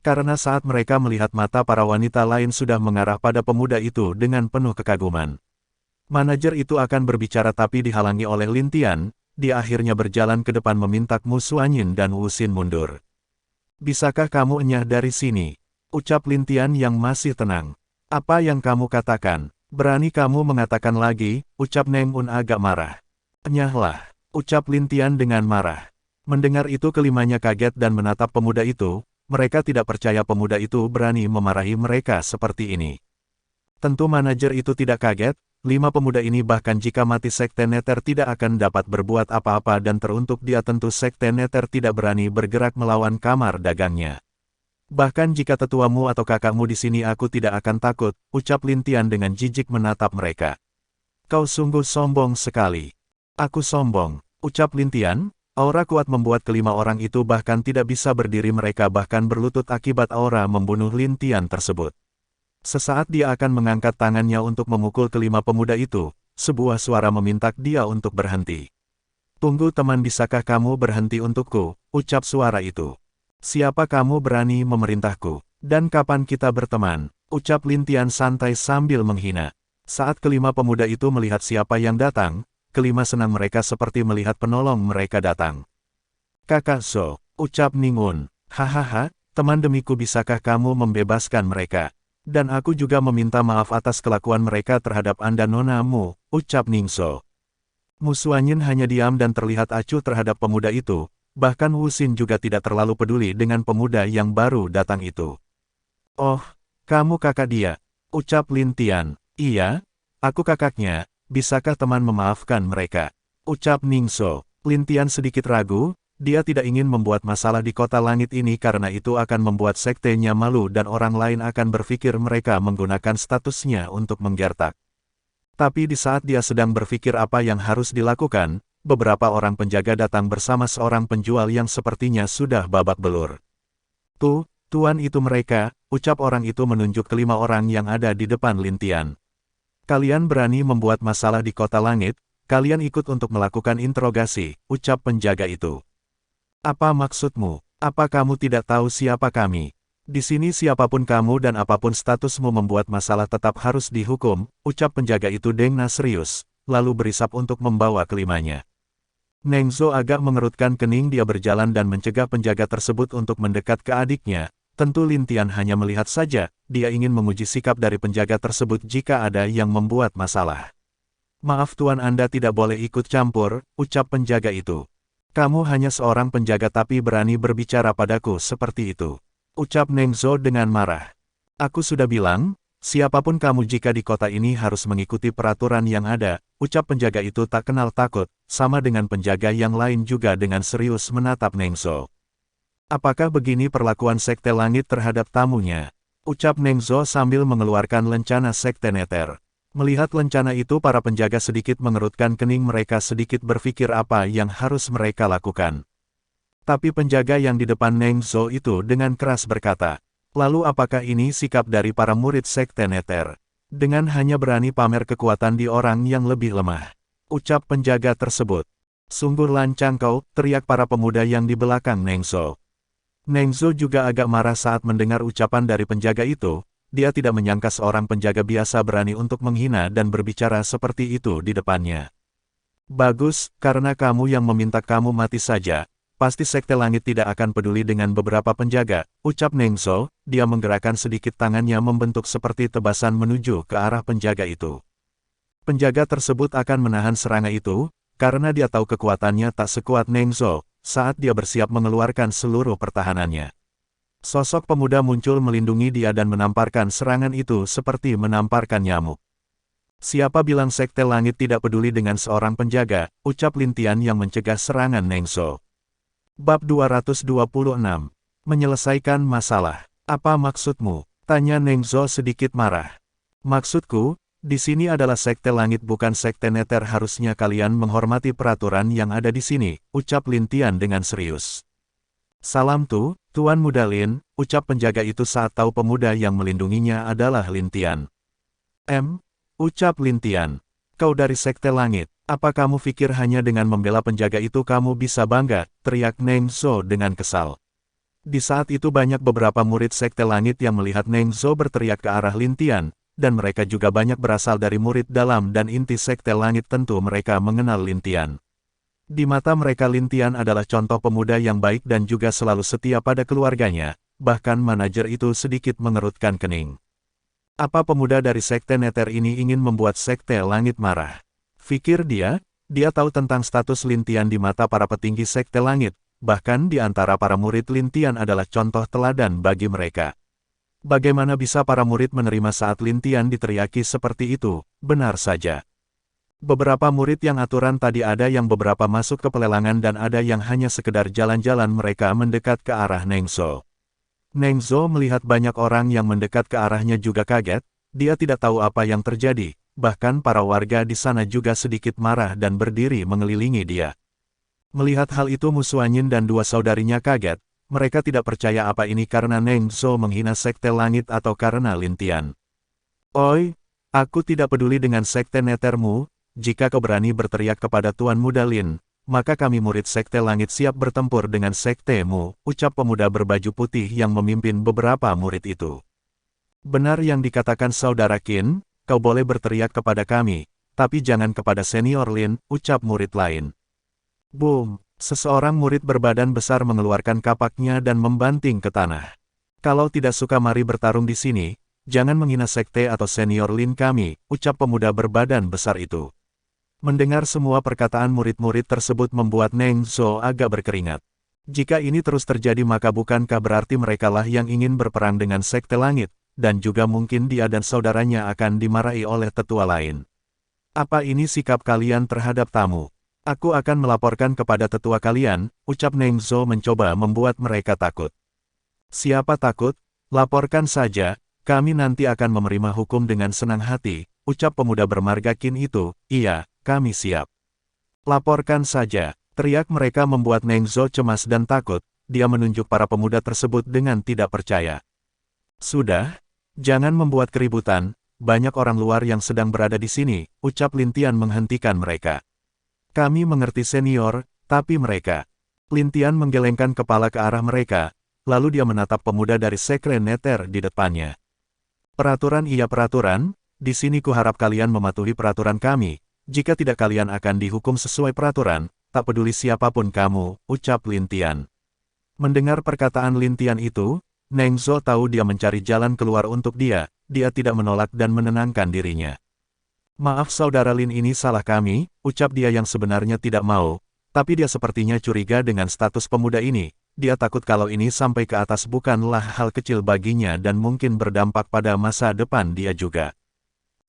Karena saat mereka melihat mata para wanita lain sudah mengarah pada pemuda itu dengan penuh kekaguman. Manajer itu akan berbicara tapi dihalangi oleh Lin Tian, dia akhirnya berjalan ke depan meminta Mu Suanyin dan Wu Xin mundur. Bisakah kamu enyah dari sini? Ucap Lin Tian yang masih tenang. Apa yang kamu katakan? Berani kamu mengatakan lagi, ucap Neng Un agak marah. Nyahlah, ucap Lintian dengan marah. Mendengar itu kelimanya kaget dan menatap pemuda itu, mereka tidak percaya pemuda itu berani memarahi mereka seperti ini. Tentu manajer itu tidak kaget, 5 pemuda ini bahkan jika mati Sekte Nether tidak akan dapat berbuat apa-apa dan teruntuk dia tentu Sekte Nether tidak berani bergerak melawan kamar dagangnya. Bahkan jika tetuamu atau kakakmu di sini aku tidak akan takut, ucap Lintian dengan jijik menatap mereka. Kau sungguh sombong sekali. Aku sombong, ucap Lintian, aura kuat membuat kelima orang itu bahkan tidak bisa berdiri mereka bahkan berlutut akibat aura membunuh Lintian tersebut. Sesaat dia akan mengangkat tangannya untuk memukul kelima pemuda itu, sebuah suara meminta dia untuk berhenti. Tunggu teman, bisakah kamu berhenti untukku, ucap suara itu. Siapa kamu berani memerintahku? Dan kapan kita berteman? Ucap Lintian santai sambil menghina. Saat kelima pemuda itu melihat siapa yang datang, kelima senang mereka seperti melihat penolong mereka datang. Kakak So, ucap Ningun. Hahaha, teman demiku, bisakah kamu membebaskan mereka? Dan aku juga meminta maaf atas kelakuan mereka terhadap Anda Nona Mu, ucap Ningso. Musuanyin hanya diam dan terlihat acuh terhadap pemuda itu, bahkan Wuxin juga tidak terlalu peduli dengan pemuda yang baru datang itu. Oh, kamu kakak dia, ucap Lintian. Iya, aku kakaknya, bisakah teman memaafkan mereka? Ucap Ningso. Lintian sedikit ragu. Dia tidak ingin membuat masalah di kota langit ini karena itu akan membuat sektenya malu dan orang lain akan berpikir mereka menggunakan statusnya untuk menggertak. Tapi di saat dia sedang berpikir apa yang harus dilakukan, beberapa orang penjaga datang bersama seorang penjual yang sepertinya sudah babak belur. Tuh, tuan itu mereka, ucap orang itu menunjuk kelima orang yang ada di depan Lintian. Kalian berani membuat masalah di kota langit, kalian ikut untuk melakukan interogasi, ucap penjaga itu. Apa maksudmu? Apa kamu tidak tahu siapa kami? Di sini siapapun kamu dan apapun statusmu membuat masalah tetap harus dihukum, ucap penjaga itu dengan serius, lalu berisap untuk membawa kelimanya. Nengzo agak mengerutkan kening, dia berjalan dan mencegah penjaga tersebut untuk mendekat ke adiknya. Tentu Lintian hanya melihat saja, dia ingin menguji sikap dari penjaga tersebut jika ada yang membuat masalah. Maaf tuan, Anda tidak boleh ikut campur, ucap penjaga itu. Kamu hanya seorang penjaga tapi berani berbicara padaku seperti itu. Ucap Nengzo dengan marah. Aku sudah bilang, siapapun kamu jika di kota ini harus mengikuti peraturan yang ada, ucap penjaga itu tak kenal takut, sama dengan penjaga yang lain juga dengan serius menatap Nengzo. Apakah begini perlakuan Sekte Langit terhadap tamunya? Ucap Nengzo sambil mengeluarkan lencana Sekte Nether. Melihat lencana itu para penjaga sedikit mengerutkan kening, mereka sedikit berpikir apa yang harus mereka lakukan. Tapi penjaga yang di depan Nengzo itu dengan keras berkata, lalu apakah ini sikap dari para murid Sekte Nether? Dengan hanya berani pamer kekuatan di orang yang lebih lemah. Ucap penjaga tersebut. Sungguh lancang kau, teriak para pemuda yang di belakang Nengzo. Nengzo juga agak marah saat mendengar ucapan dari penjaga itu. Dia tidak menyangka seorang penjaga biasa berani untuk menghina dan berbicara seperti itu di depannya. Bagus, karena kamu yang meminta kamu mati saja, pasti Sekte Langit tidak akan peduli dengan beberapa penjaga, ucap Nengzo, dia menggerakkan sedikit tangannya membentuk seperti tebasan menuju ke arah penjaga itu. Penjaga tersebut akan menahan serangan itu, karena dia tahu kekuatannya tak sekuat Nengzo, saat dia bersiap mengeluarkan seluruh pertahanannya. Sosok pemuda muncul melindungi dia dan menamparkan serangan itu seperti menamparkan nyamuk. Siapa bilang Sekte Langit tidak peduli dengan seorang penjaga, ucap Lintian yang mencegah serangan Nengzo. Bab 226. Menyelesaikan masalah. Apa maksudmu? Tanya Nengzo sedikit marah. Maksudku, di sini adalah Sekte Langit bukan Sekte Nether, harusnya kalian menghormati peraturan yang ada di sini, ucap Lintian dengan serius. Salam Tuan Muda Lin, ucap penjaga itu saat tahu pemuda yang melindunginya adalah Lintian. Ucap Lintian. Kau dari Sekte Langit, apa kamu pikir hanya dengan membela penjaga itu kamu bisa bangga, teriak Nengzo dengan kesal. Di saat itu banyak beberapa murid Sekte Langit yang melihat Nengzo berteriak ke arah Lintian, dan mereka juga banyak berasal dari murid dalam dan inti Sekte Langit, tentu mereka mengenal Lintian. Di mata mereka Lintian adalah contoh pemuda yang baik dan juga selalu setia pada keluarganya, bahkan manajer itu sedikit mengerutkan kening. Apa pemuda dari Sekte Nether ini ingin membuat Sekte Langit marah? Pikir dia, Dia tahu tentang status Lintian di mata para petinggi Sekte Langit, bahkan di antara para murid Lintian adalah contoh teladan bagi mereka. Bagaimana bisa para murid menerima saat Lintian diteriaki seperti itu? Benar saja. Beberapa murid yang aturan tadi ada yang beberapa masuk ke pelelangan dan ada yang hanya sekedar jalan-jalan mereka mendekat ke arah Nengzo. Nengzo melihat banyak orang yang mendekat ke arahnya juga kaget, dia tidak tahu apa yang terjadi, bahkan para warga di sana juga sedikit marah dan berdiri mengelilingi dia. Melihat hal itu Musuanyin dan dua saudarinya kaget, mereka tidak percaya apa ini karena Nengzo menghina Sekte Langit atau karena Lintian. Oi, aku tidak peduli dengan Sekte Netermu. Jika kau berani berteriak kepada Tuan Muda Lin, maka kami murid Sekte Langit siap bertempur dengan sektemu, ucap pemuda berbaju putih yang memimpin beberapa murid itu. Benar yang dikatakan Saudara Qin, kau boleh berteriak kepada kami, tapi jangan kepada senior Lin, ucap murid lain. Boom! Seseorang murid berbadan besar mengeluarkan kapaknya dan membanting ke tanah. Kalau tidak suka mari bertarung di sini, jangan menghina sekte atau senior Lin kami, ucap pemuda berbadan besar itu. Mendengar semua perkataan murid-murid tersebut membuat Nengzo agak berkeringat. Jika ini terus terjadi maka bukankah berarti merekalah yang ingin berperang dengan Sekte Langit, dan juga mungkin dia dan saudaranya akan dimarahi oleh tetua lain. Apa ini sikap kalian terhadap tamu? Aku akan melaporkan kepada tetua kalian, ucap Nengzo mencoba membuat mereka takut. Siapa takut? Laporkan saja, kami nanti akan menerima hukum dengan senang hati, ucap pemuda bermarga Qin itu, iya. Kami siap. Laporkan saja, teriak mereka membuat Nengzo cemas dan takut, dia menunjuk para pemuda tersebut dengan tidak percaya. Sudah, jangan membuat keributan, banyak orang luar yang sedang berada di sini, ucap Lintian menghentikan mereka. Kami mengerti senior, tapi mereka. Lintian menggelengkan kepala ke arah mereka, lalu dia menatap pemuda dari Sekte Neter di depannya. Peraturan iya peraturan, di sini kuharap kalian mematuhi peraturan kami. Jika tidak kalian akan dihukum sesuai peraturan, tak peduli siapapun kamu, ucap Lintian. Mendengar perkataan Lintian itu, Nengzo tahu dia mencari jalan keluar untuk dia tidak menolak dan menenangkan dirinya. Maaf saudara Lin ini salah kami, ucap dia yang sebenarnya tidak mau, tapi dia sepertinya curiga dengan status pemuda ini, dia takut kalau ini sampai ke atas bukanlah hal kecil baginya dan mungkin berdampak pada masa depan dia juga.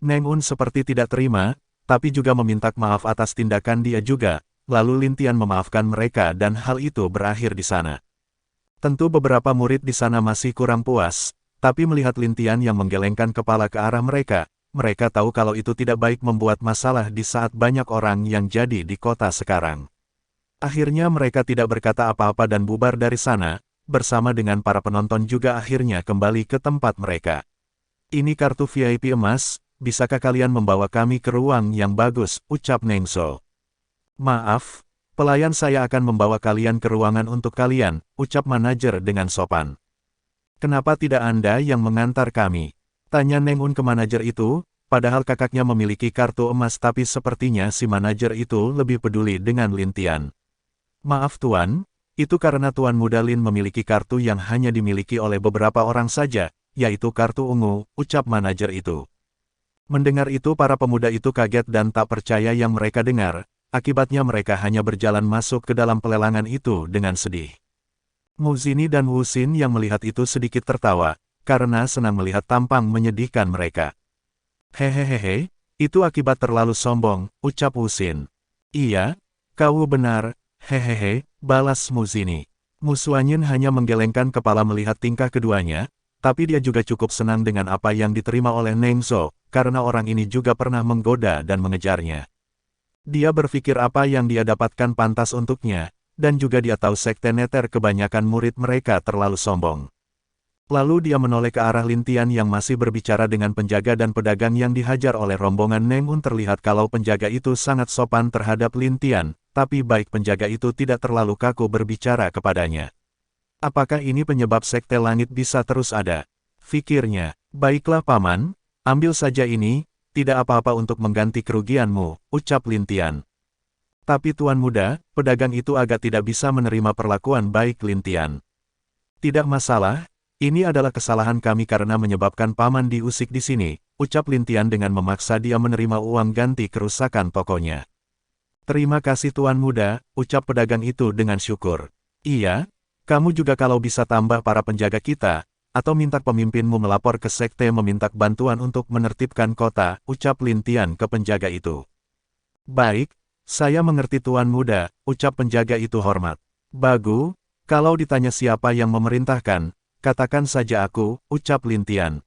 Neng-un seperti tidak terima, tapi juga meminta maaf atas tindakan dia juga, lalu Lintian memaafkan mereka dan hal itu berakhir di sana. Tentu beberapa murid di sana masih kurang puas, tapi melihat Lintian yang menggelengkan kepala ke arah mereka, mereka tahu kalau itu tidak baik membuat masalah di saat banyak orang yang jadi di kota sekarang. Akhirnya mereka tidak berkata apa-apa dan bubar dari sana, bersama dengan para penonton juga akhirnya kembali ke tempat mereka. Ini kartu VIP emas. Bisakah kalian membawa kami ke ruang yang bagus, ucap Nengzo. Maaf, pelayan saya akan membawa kalian ke ruangan untuk kalian, ucap manajer dengan sopan. Kenapa tidak Anda yang mengantar kami? Tanya Neng-un ke manajer itu, padahal kakaknya memiliki kartu emas tapi sepertinya si manajer itu lebih peduli dengan Lintian. Maaf Tuan, itu karena Tuan Muda Lin memiliki kartu yang hanya dimiliki oleh beberapa orang saja, yaitu kartu ungu, ucap manajer itu. Mendengar itu para pemuda itu kaget dan tak percaya yang mereka dengar, akibatnya mereka hanya berjalan masuk ke dalam pelelangan itu dengan sedih. Muzini dan Wuxin yang melihat itu sedikit tertawa, karena senang melihat tampang menyedihkan mereka. Hehehehe, itu akibat terlalu sombong, ucap Wuxin. Iya, kau benar, hehehe, balas Muzini. Musuanyin hanya menggelengkan kepala melihat tingkah keduanya, tapi dia juga cukup senang dengan apa yang diterima oleh Nengzo, karena orang ini juga pernah menggoda dan mengejarnya. Dia berpikir apa yang dia dapatkan pantas untuknya, dan juga dia tahu Sekte Neter kebanyakan murid mereka terlalu sombong. Lalu dia menoleh ke arah Lintian yang masih berbicara dengan penjaga dan pedagang yang dihajar oleh rombongan Neng-un. Terlihat kalau penjaga itu sangat sopan terhadap Lintian, tapi baik penjaga itu tidak terlalu kaku berbicara kepadanya. Apakah ini penyebab Sekte Langit bisa terus ada? Fikirnya, baiklah paman, ambil saja ini, tidak apa-apa untuk mengganti kerugianmu, ucap Lintian. Tapi Tuan Muda, pedagang itu agak tidak bisa menerima perlakuan baik Lintian. Tidak masalah, ini adalah kesalahan kami karena menyebabkan paman diusik di sini, ucap Lintian dengan memaksa dia menerima uang ganti kerusakan tokonya. Terima kasih Tuan Muda, ucap pedagang itu dengan syukur. Iya, kamu juga kalau bisa tambah para penjaga kita, atau minta pemimpinmu melapor ke sekte meminta bantuan untuk menertibkan kota, ucap Lin Tian ke penjaga itu. Baik, saya mengerti Tuan Muda, ucap penjaga itu hormat. Bagus, kalau ditanya siapa yang memerintahkan, katakan saja aku, ucap Lin Tian.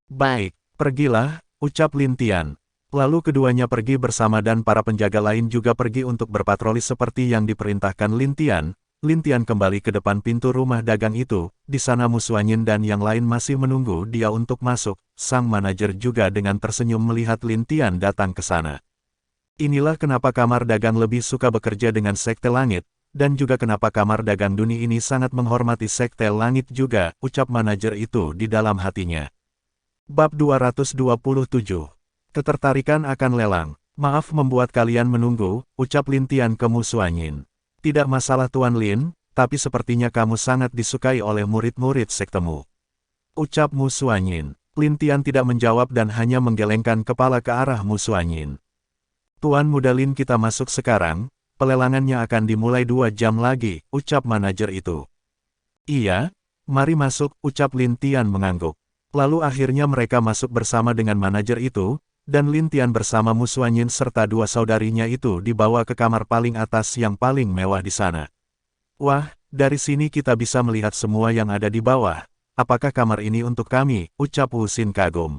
Baik, pergilah, ucap Lin Tian. Lalu keduanya pergi bersama dan para penjaga lain juga pergi untuk berpatroli seperti yang diperintahkan Lin Tian. Lin Tian kembali ke depan pintu rumah dagang itu, di sana Mu Xuanyin dan yang lain masih menunggu dia untuk masuk. Sang manajer juga dengan tersenyum melihat Lin Tian datang ke sana. Inilah kenapa kamar dagang lebih suka bekerja dengan Sekte Langit, dan juga kenapa kamar dagang dunia ini sangat menghormati Sekte Langit juga, ucap manajer itu di dalam hatinya. Bab 227. Ketertarikan akan lelang. Maaf membuat kalian menunggu, ucap Lin Tian ke Mu Xuanyin. Tidak masalah Tuan Lin, tapi sepertinya kamu sangat disukai oleh murid-murid sektemu. Ucap Mu Xuanyin. Lin Tian tidak menjawab dan hanya menggelengkan kepala ke arah Mu Xuanyin. Tuan Muda Lin, kita masuk sekarang, pelelangannya akan dimulai 2 jam lagi, ucap manajer itu. Iya, mari masuk, ucap Lin Tian mengangguk. Lalu akhirnya mereka masuk bersama dengan manajer itu, dan Lin Tian bersama Mu Xuanyin serta 2 saudarinya itu dibawa ke kamar paling atas yang paling mewah di sana. Wah, dari sini kita bisa melihat semua yang ada di bawah. Apakah kamar ini untuk kami? Ucap Wu Xin kagum.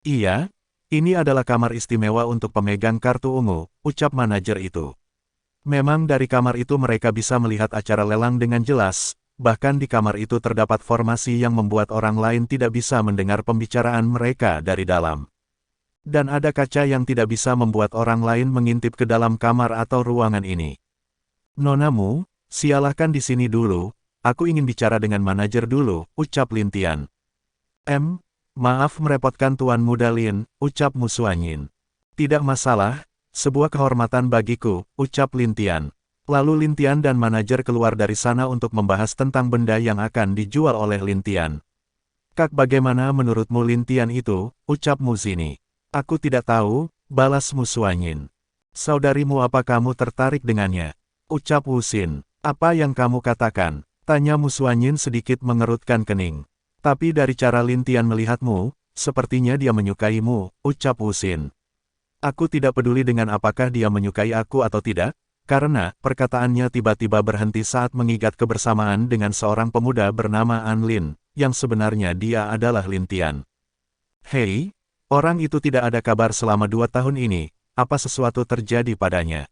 Iya, ini adalah kamar istimewa untuk pemegang kartu ungu, ucap manajer itu. Memang dari kamar itu mereka bisa melihat acara lelang dengan jelas, bahkan di kamar itu terdapat formasi yang membuat orang lain tidak bisa mendengar pembicaraan mereka dari dalam. Dan ada kaca yang tidak bisa membuat orang lain mengintip ke dalam kamar atau ruangan ini. Nonamu, silakan di sini dulu, aku ingin bicara dengan manajer dulu, ucap Lin Tian. Maaf merepotkan Tuan Muda Lin, ucap Mu Xuanyin. Tidak masalah, sebuah kehormatan bagiku, ucap Lin Tian. Lalu Lin Tian dan manajer keluar dari sana untuk membahas tentang benda yang akan dijual oleh Lin Tian. Kak, bagaimana menurutmu Lin Tian itu, ucap Mu Zini. Aku tidak tahu, balas Mu Xuanyin. Saudarimu, apa kamu tertarik dengannya? Ucap Wu Xin. Apa yang kamu katakan? Tanya Mu Xuanyin sedikit mengerutkan kening. Tapi dari cara Lin Tian melihatmu, sepertinya dia menyukaimu, ucap Wu Xin. Aku tidak peduli dengan apakah dia menyukai aku atau tidak, karena perkataannya tiba-tiba berhenti saat mengingat kebersamaan dengan seorang pemuda bernama An Lin, yang sebenarnya dia adalah Lin Tian. Hei! Orang itu tidak ada kabar selama 2 tahun ini, apa sesuatu terjadi padanya?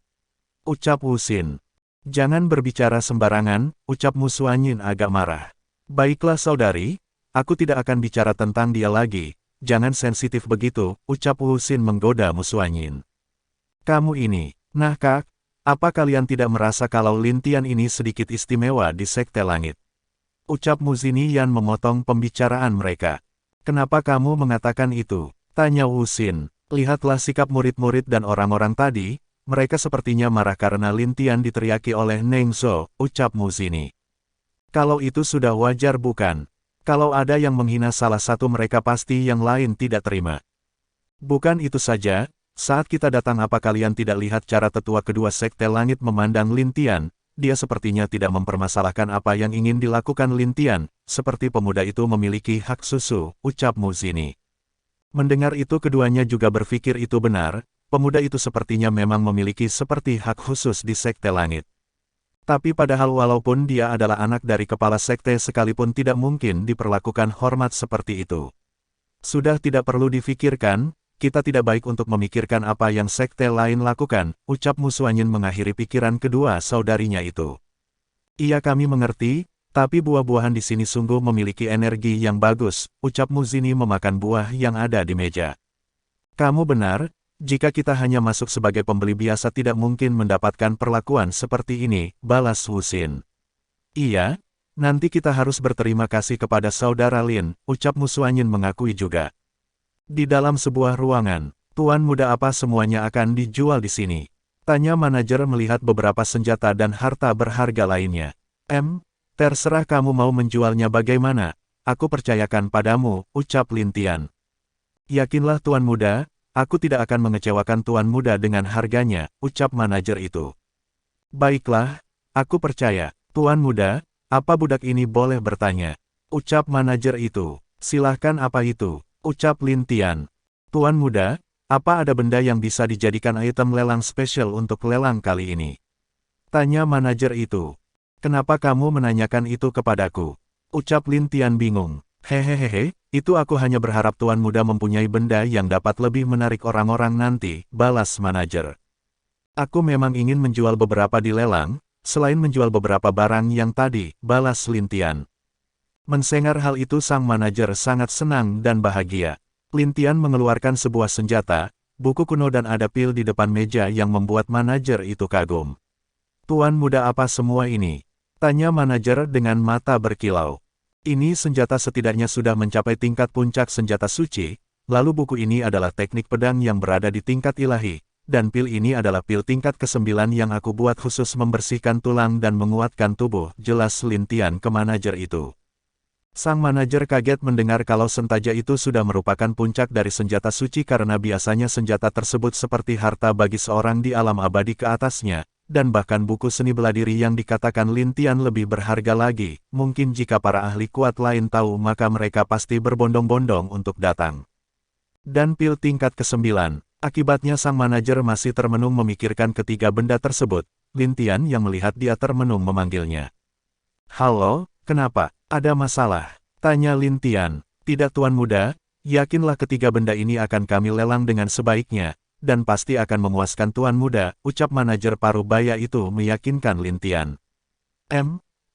Ucap Wu Xin. Jangan berbicara sembarangan, ucap Mu Xuanyin agak marah. Baiklah saudari, aku tidak akan bicara tentang dia lagi, jangan sensitif begitu, ucap Wu Xin menggoda Mu Xuanyin. Kamu ini, nah Kak, apa kalian tidak merasa kalau Lin Tian ini sedikit istimewa di Sekte Langit? Ucap Mu Zinian memotong pembicaraan mereka. Kenapa kamu mengatakan itu? Tanya Wu Xin. Lihatlah sikap murid-murid dan orang-orang tadi, mereka sepertinya marah karena Lin Tian diteriaki oleh Neng Zhou, ucap Mu Zini. Kalau itu sudah wajar bukan? Kalau ada yang menghina salah satu mereka pasti yang lain tidak terima. Bukan itu saja, saat kita datang apa kalian tidak lihat cara tetua kedua Sekte Langit memandang Lin Tian? Dia sepertinya tidak mempermasalahkan apa yang ingin dilakukan Lin Tian, seperti pemuda itu memiliki hak susu, ucap Mu Zini. Mendengar itu keduanya juga berpikir itu benar, pemuda itu sepertinya memang memiliki seperti hak khusus di Sekte Langit. Tapi padahal walaupun dia adalah anak dari kepala sekte sekalipun tidak mungkin diperlakukan hormat seperti itu. Sudah tidak perlu difikirkan, kita tidak baik untuk memikirkan apa yang sekte lain lakukan, ucap Mu Xuanyin mengakhiri pikiran kedua saudarinya itu. Iya kami mengerti. Tapi buah-buahan di sini sungguh memiliki energi yang bagus, ucap Mu Zini memakan buah yang ada di meja. Kamu benar, jika kita hanya masuk sebagai pembeli biasa tidak mungkin mendapatkan perlakuan seperti ini, balas Wu Xin. Iya, nanti kita harus berterima kasih kepada saudara Lin, ucap Mu Xuanyin mengakui juga. Di dalam sebuah ruangan, Tuan Muda, apa semuanya akan dijual di sini? Tanya manajer melihat beberapa senjata dan harta berharga lainnya. Terserah kamu mau menjualnya bagaimana, aku percayakan padamu, ucap Lin Tian. Yakinlah Tuan Muda, aku tidak akan mengecewakan Tuan Muda dengan harganya, ucap manajer itu. Baiklah, aku percaya. Tuan Muda, apa budak ini boleh bertanya? Ucap manajer itu. Silahkan apa itu? Ucap Lin Tian. Tuan Muda, apa ada benda yang bisa dijadikan item lelang spesial untuk lelang kali ini? Tanya manajer itu. Kenapa kamu menanyakan itu kepadaku? Ucap Lin Tian bingung. Hehehehe, itu aku hanya berharap Tuan Muda mempunyai benda yang dapat lebih menarik orang-orang nanti, balas manajer. Aku memang ingin menjual beberapa di lelang, selain menjual beberapa barang yang tadi, balas Lin Tian. Mendengar hal itu sang manajer sangat senang dan bahagia. Lin Tian mengeluarkan sebuah senjata, buku kuno dan ada pil di depan meja yang membuat manajer itu kagum. Tuan Muda apa semua ini? Tanya manajer dengan mata berkilau. Ini senjata setidaknya sudah mencapai tingkat puncak senjata suci, lalu buku ini adalah teknik pedang yang berada di tingkat ilahi, dan pil ini adalah pil tingkat ke-9 yang aku buat khusus membersihkan tulang dan menguatkan tubuh, jelas Lin Tian ke manajer itu. Sang manajer kaget mendengar kalau sentaja itu sudah merupakan puncak dari senjata suci karena biasanya senjata tersebut seperti harta bagi seorang di alam abadi ke atasnya. Dan bahkan buku seni bela diri yang dikatakan Lin Tian lebih berharga lagi, mungkin jika para ahli kuat lain tahu maka mereka pasti berbondong-bondong untuk datang. Dan pil tingkat ke-9, akibatnya sang manajer masih termenung memikirkan ketiga benda tersebut, Lin Tian yang melihat dia termenung memanggilnya. Halo, kenapa? Ada masalah? Tanya Lin Tian. Tidak Tuan Muda, yakinlah ketiga benda ini akan kami lelang dengan sebaiknya. Dan pasti akan memuaskan Tuan Muda, ucap manajer paruh baya itu meyakinkan Lin Tian.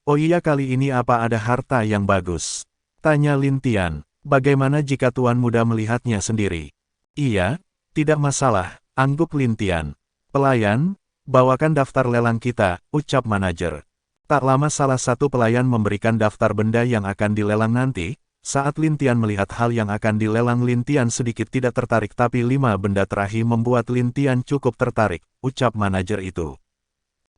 Oh iya kali ini apa ada harta yang bagus? Tanya Lin Tian. Bagaimana jika Tuan Muda melihatnya sendiri? Iya, tidak masalah, angguk Lin Tian. Pelayan, bawakan daftar lelang kita, ucap manajer. Tak lama salah satu pelayan memberikan daftar benda yang akan dilelang nanti. Saat Lin Tian melihat hal yang akan dilelang Lin Tian sedikit tidak tertarik tapi 5 benda terakhir membuat Lin Tian cukup tertarik, ucap manajer itu.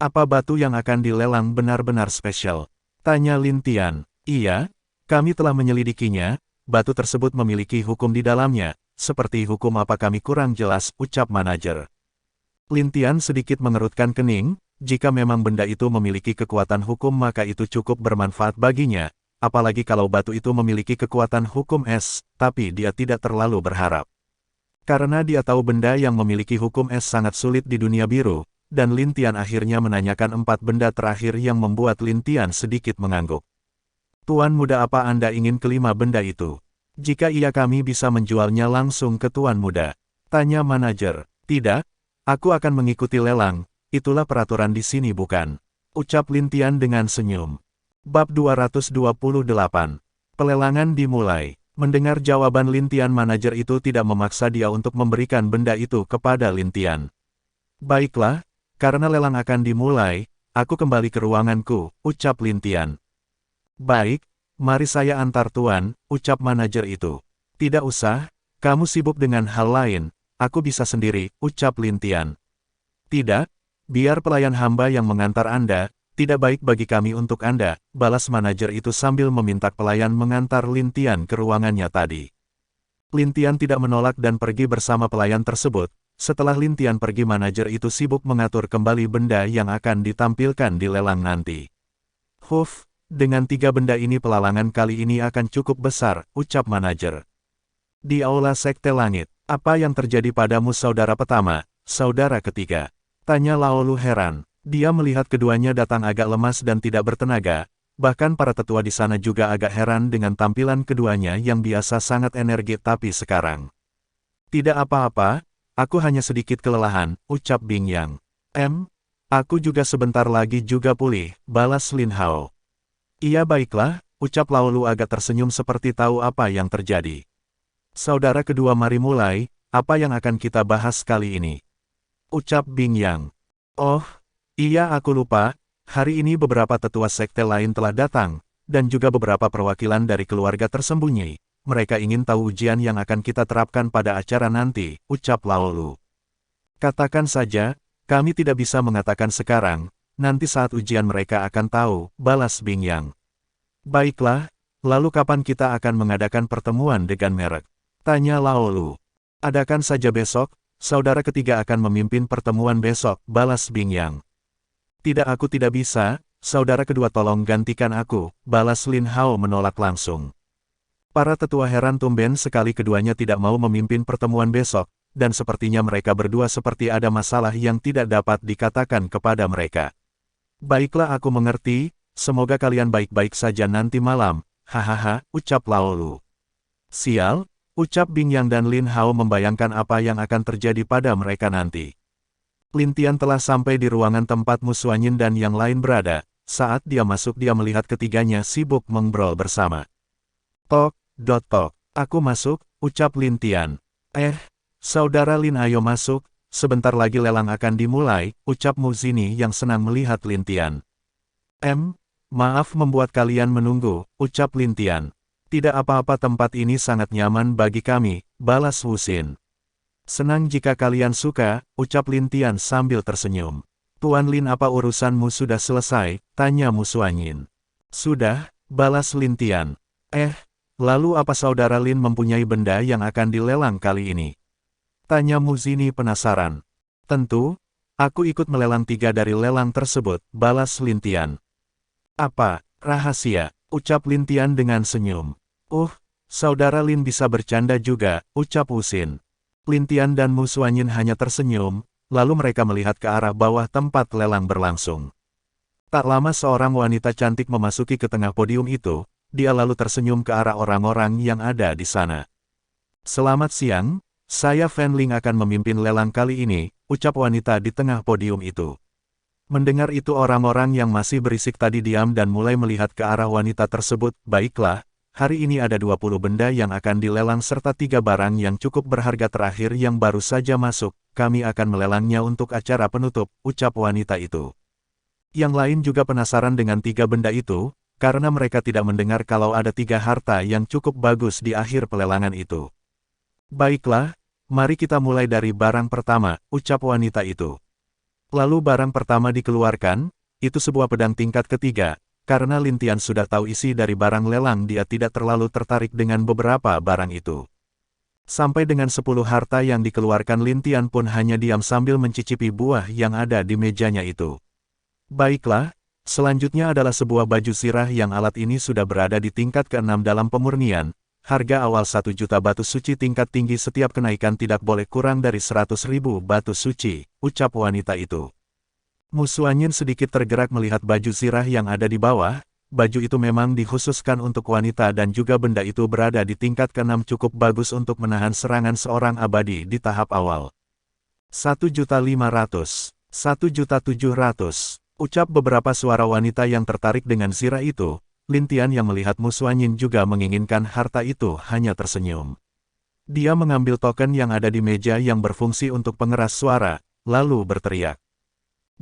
Apa batu yang akan dilelang benar-benar spesial? Tanya Lin Tian. Iya, kami telah menyelidikinya, batu tersebut memiliki hukum di dalamnya, seperti hukum apa kami kurang jelas, ucap manajer. Lin Tian sedikit mengerutkan kening, jika memang benda itu memiliki kekuatan hukum maka itu cukup bermanfaat baginya. Apalagi kalau batu itu memiliki kekuatan hukum es, tapi dia tidak terlalu berharap. Karena dia tahu benda yang memiliki hukum es sangat sulit di dunia biru, dan Lin Tian akhirnya menanyakan 4 benda terakhir yang membuat Lin Tian sedikit mengangguk. Tuan Muda apa Anda ingin kelima benda itu? Jika iya kami bisa menjualnya langsung ke Tuan Muda. Tanya manajer. Tidak, aku akan mengikuti lelang, itulah peraturan di sini bukan? Ucap Lin Tian dengan senyum. Bab 228. Pelelangan dimulai. Mendengar jawaban Lin Tian manajer itu tidak memaksa dia untuk memberikan benda itu kepada Lin Tian. Baiklah, karena lelang akan dimulai, aku kembali ke ruanganku, ucap Lin Tian. Baik, mari saya antar Tuan, ucap manajer itu. Tidak usah, kamu sibuk dengan hal lain, aku bisa sendiri, ucap Lin Tian. Tidak, biar pelayan hamba yang mengantar Anda. Tidak baik bagi kami untuk Anda, balas manajer itu sambil meminta pelayan mengantar Lin Tian ke ruangannya tadi. Lin Tian tidak menolak dan pergi bersama pelayan tersebut. Setelah Lin Tian pergi manajer itu sibuk mengatur kembali benda yang akan ditampilkan di lelang nanti. Dengan 3 benda ini pelalangan kali ini akan cukup besar, ucap manajer. Di aula Sekte Langit, apa yang terjadi padamu saudara pertama, saudara ketiga? Tanya Lao Lu heran. Dia melihat keduanya datang agak lemas dan tidak bertenaga, bahkan para tetua di sana juga agak heran dengan tampilan keduanya yang biasa sangat energi tapi sekarang. Tidak apa-apa, aku hanya sedikit kelelahan, ucap Bing Yang. Aku juga sebentar lagi juga pulih, balas Lin Hao. Iya baiklah, ucap Lao Lu agak tersenyum seperti tahu apa yang terjadi. Saudara kedua mari mulai, apa yang akan kita bahas kali ini? Ucap Bing Yang. Oh, iya aku lupa, hari ini beberapa tetua sekte lain telah datang, dan juga beberapa perwakilan dari keluarga tersembunyi. Mereka ingin tahu ujian yang akan kita terapkan pada acara nanti, ucap Lao Lu. Katakan saja, kami tidak bisa mengatakan sekarang, nanti saat ujian mereka akan tahu, balas Bing Yang. Baiklah, lalu kapan kita akan mengadakan pertemuan dengan merek? Tanya Lao Lu. Adakan saja besok, saudara ketiga akan memimpin pertemuan besok, balas Bing Yang. Tidak, aku tidak bisa, saudara kedua tolong gantikan aku, balas Lin Hao menolak langsung. Para tetua heran tumben sekali keduanya tidak mau memimpin pertemuan besok, dan sepertinya mereka berdua seperti ada masalah yang tidak dapat dikatakan kepada mereka. Baiklah, aku mengerti, semoga kalian baik-baik saja nanti malam, hahaha, ucap Lao Lu. Sial, ucap Bing Yang dan Lin Hao membayangkan apa yang akan terjadi pada mereka nanti. Lin Tian telah sampai di ruangan tempat Mu Suanyin dan yang lain berada. Saat dia masuk dia melihat ketiganya sibuk mengobrol bersama. Tok, aku masuk, ucap Lin Tian. Saudara Lin ayo masuk, sebentar lagi lelang akan dimulai, ucap Mu Zini yang senang melihat Lin Tian. Maaf membuat kalian menunggu, ucap Lin Tian. Tidak apa-apa, tempat ini sangat nyaman bagi kami, balas Wu Xin. Senang jika kalian suka, ucap Lin Tian sambil tersenyum. Tuan Lin, apa urusanmu sudah selesai, tanya Mu Suanyin. Sudah, balas Lin Tian. Lalu apa saudara Lin mempunyai benda yang akan dilelang kali ini? Tanya Mu Zini penasaran. Tentu, aku ikut melelang 3 dari lelang tersebut, balas Lin Tian. Apa, rahasia, ucap Lin Tian dengan senyum. Saudara Lin bisa bercanda juga, ucap Wu Xin. Lin Tian dan Mu Suanyin hanya tersenyum, lalu mereka melihat ke arah bawah tempat lelang berlangsung. Tak lama seorang wanita cantik memasuki ke tengah podium itu, dia lalu tersenyum ke arah orang-orang yang ada di sana. Selamat siang, saya Fan Ling akan memimpin lelang kali ini, ucap wanita di tengah podium itu. Mendengar itu orang-orang yang masih berisik tadi diam dan mulai melihat ke arah wanita tersebut. Baiklah, hari ini ada 20 benda yang akan dilelang serta 3 barang yang cukup berharga terakhir yang baru saja masuk, kami akan melelangnya untuk acara penutup, ucap wanita itu. Yang lain juga penasaran dengan 3 benda itu, karena mereka tidak mendengar kalau ada 3 harta yang cukup bagus di akhir pelelangan itu. Baiklah, mari kita mulai dari barang pertama, ucap wanita itu. Lalu barang pertama dikeluarkan, itu sebuah pedang tingkat ketiga, karena Lin Tian sudah tahu isi dari barang lelang dia tidak terlalu tertarik dengan beberapa barang itu. Sampai dengan 10 harta yang dikeluarkan Lin Tian pun hanya diam sambil mencicipi buah yang ada di mejanya itu. Baiklah, selanjutnya adalah sebuah baju zirah yang alat ini sudah berada di tingkat ke-6 dalam pemurnian. Harga awal 1 juta batu suci tingkat tinggi, setiap kenaikan tidak boleh kurang dari 100.000 batu suci, ucap wanita itu. Mu Suanyin sedikit tergerak melihat baju zirah yang ada di bawah. Baju itu memang dikhususkan untuk wanita dan juga benda itu berada di tingkat ke-6 cukup bagus untuk menahan serangan seorang abadi di tahap awal. 1.500.000, 1.700.000. Ucap beberapa suara wanita yang tertarik dengan zirah itu. Lin Tian yang melihat Mu Suanyin juga menginginkan harta itu hanya tersenyum. Dia mengambil token yang ada di meja yang berfungsi untuk pengeras suara, lalu berteriak.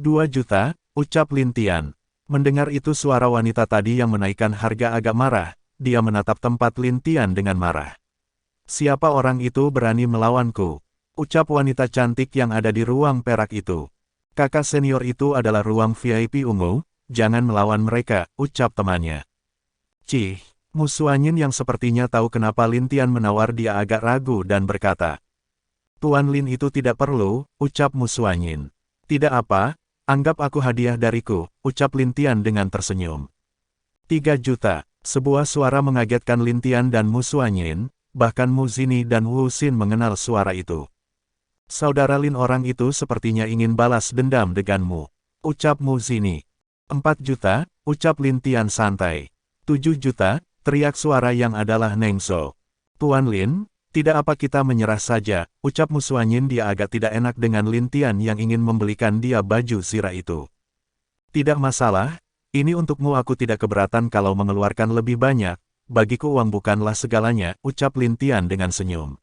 2 juta, ucap Lin Tian. Mendengar itu suara wanita tadi yang menaikkan harga agak marah, dia menatap tempat Lin Tian dengan marah. Siapa orang itu berani melawanku? Ucap wanita cantik yang ada di ruang perak itu. Kakak senior itu adalah ruang VIP ungu, jangan melawan mereka, ucap temannya. Mu Suanyin yang sepertinya tahu kenapa Lin Tian menawar dia agak ragu dan berkata. Tuan Lin itu tidak perlu, ucap Mu Suanyin. Tidak apa, anggap aku hadiah dariku, ucap Lin Tian dengan tersenyum. 3 juta, sebuah suara mengagetkan Lin Tian dan Mu Suanyin, bahkan Mu Zini dan Wu Xin mengenal suara itu. Saudara Lin, orang itu sepertinya ingin balas dendam denganmu, ucap Mu Zini. 4 juta, ucap Lin Tian santai. 7 juta, teriak suara yang adalah Neng So. Tuan Lin, tidak apa kita menyerah saja, ucap Mu Suanyin. Dia agak tidak enak dengan Lin Tian yang ingin membelikan dia baju zirah itu. Tidak masalah, ini untukmu, aku tidak keberatan kalau mengeluarkan lebih banyak, bagiku uang bukanlah segalanya, ucap Lin Tian dengan senyum.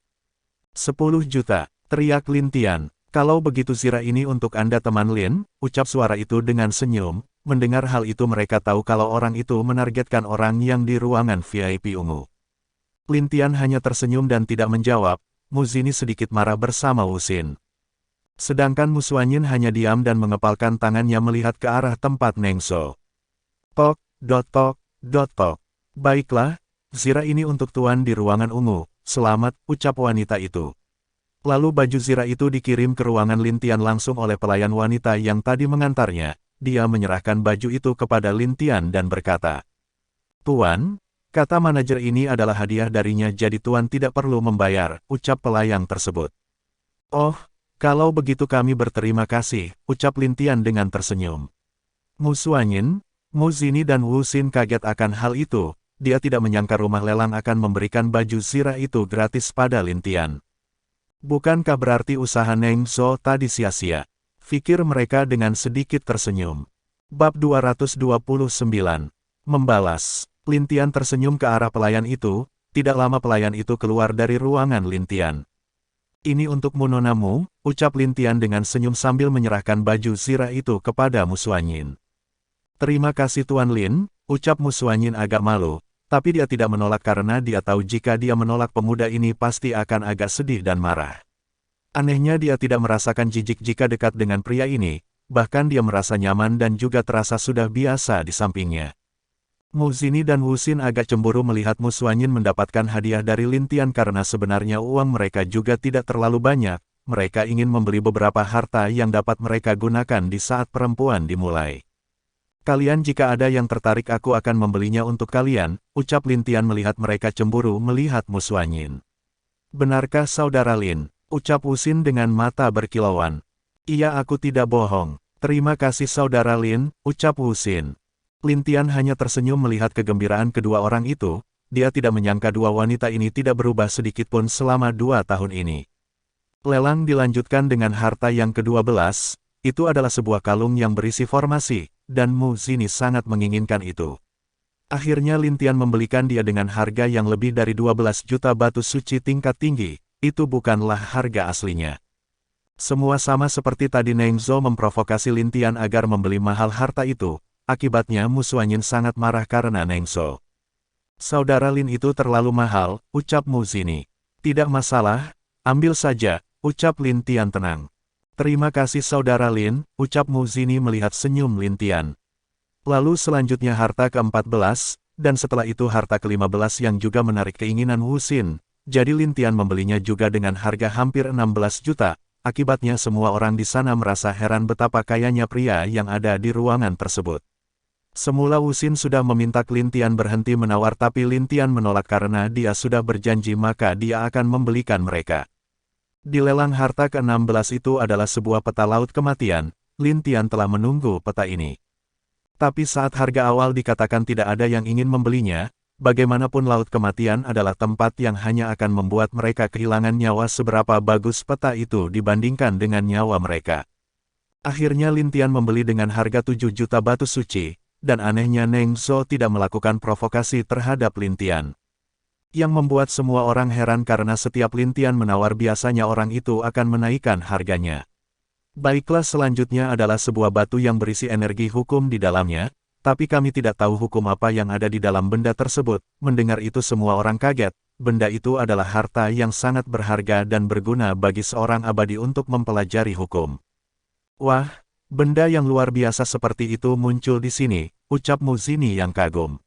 10 juta, teriak Lin Tian. Kalau begitu zirah ini untuk Anda teman Lin, ucap suara itu dengan senyum. Mendengar hal itu mereka tahu kalau orang itu menargetkan orang yang di ruangan VIP ungu. Lin Tian hanya tersenyum dan tidak menjawab. Mu Zini sedikit marah bersama Wu Xin. Sedangkan Mu Suanyin hanya diam dan mengepalkan tangannya melihat ke arah tempat Neng So. Tok. Baiklah, zirah ini untuk tuan di ruangan ungu, selamat, ucap wanita itu. Lalu baju zirah itu dikirim ke ruangan Lintian langsung oleh pelayan wanita yang tadi mengantarnya. Dia menyerahkan baju itu kepada Lintian dan berkata, "Tuan, kata manajer ini adalah hadiah darinya jadi Tuan tidak perlu membayar," ucap pelayan tersebut. "Oh, kalau begitu kami berterima kasih," ucap Lintian dengan tersenyum. Mu Xuanyin, Mu Zini dan Wu Xin kaget akan hal itu. Dia tidak menyangka rumah lelang akan memberikan baju zirah itu gratis pada Lintian. Bukankah berarti usaha Neng Zhou tadi sia-sia? Fikir mereka dengan sedikit tersenyum. Bab 229. Membalas. Lintian tersenyum ke arah pelayan itu. Tidak lama pelayan itu keluar dari ruangan Lintian. "Ini untukmu nonamu," ucap Lintian dengan senyum sambil menyerahkan baju zirah itu kepada Mu Xuanyin. "Terima kasih Tuan Lin," ucap Mu Xuanyin agak malu. Tapi dia tidak menolak karena dia tahu jika dia menolak pemuda ini pasti akan agak sedih dan marah. Anehnya dia tidak merasakan jijik jika dekat dengan pria ini, bahkan dia merasa nyaman dan juga terasa sudah biasa di sampingnya. Mu Zini dan Wu Xin agak cemburu melihat Mu Xuanyin mendapatkan hadiah dari Lintian karena sebenarnya uang mereka juga tidak terlalu banyak, mereka ingin membeli beberapa harta yang dapat mereka gunakan di saat perempuan dimulai. "Kalian jika ada yang tertarik aku akan membelinya untuk kalian," ucap Lintian melihat mereka cemburu melihat Mu Xuanyin. "Benarkah saudara Lin?" ucap Wu Xin dengan mata berkilauan. "Iya aku tidak bohong. Terima kasih saudara Lin," ucap Wu Xin. Lintian hanya tersenyum melihat kegembiraan kedua orang itu, dia tidak menyangka dua wanita ini tidak berubah sedikitpun selama 2 tahun ini. Lelang dilanjutkan dengan harta yang ke-12, itu adalah sebuah kalung yang berisi formasi. Dan Mu Zini sangat menginginkan itu. Akhirnya Lintian membelikan dia dengan harga yang lebih dari 12 juta batu suci tingkat tinggi, itu bukanlah harga aslinya. Semua sama seperti tadi Neng Zhou memprovokasi Lintian agar membeli mahal harta itu, akibatnya Mu Xuanyin sangat marah karena Neng Zhou. "Saudara Lin itu terlalu mahal," ucap Mu Zini. "Tidak masalah, ambil saja," ucap Lintian tenang. "Terima kasih saudara Lin," ucap Mu Zini melihat senyum Lintian. Lalu selanjutnya harta ke-14, dan setelah itu harta ke-15 yang juga menarik keinginan Wu Xin. Jadi Lintian membelinya juga dengan harga hampir 16 juta, akibatnya semua orang di sana merasa heran betapa kayanya pria yang ada di ruangan tersebut. Semula Wu Xin sudah meminta Lintian berhenti menawar tapi Lintian menolak karena dia sudah berjanji maka dia akan membelikan mereka. Di lelang harta ke-16 itu adalah sebuah peta laut kematian, Lintian telah menunggu peta ini. Tapi saat harga awal dikatakan tidak ada yang ingin membelinya, bagaimanapun laut kematian adalah tempat yang hanya akan membuat mereka kehilangan nyawa seberapa bagus peta itu dibandingkan dengan nyawa mereka. Akhirnya Lintian membeli dengan harga 7 juta batu suci, dan anehnya Neng Zhou tidak melakukan provokasi terhadap Lintian. Yang membuat semua orang heran karena setiap Lintian menawar biasanya orang itu akan menaikkan harganya. Baiklah selanjutnya adalah sebuah batu yang berisi energi hukum di dalamnya, tapi kami tidak tahu hukum apa yang ada di dalam benda tersebut. Mendengar itu semua orang kaget, benda itu adalah harta yang sangat berharga dan berguna bagi seorang abadi untuk mempelajari hukum. "Wah, benda yang luar biasa seperti itu muncul di sini," ucap Mu Zini yang kagum.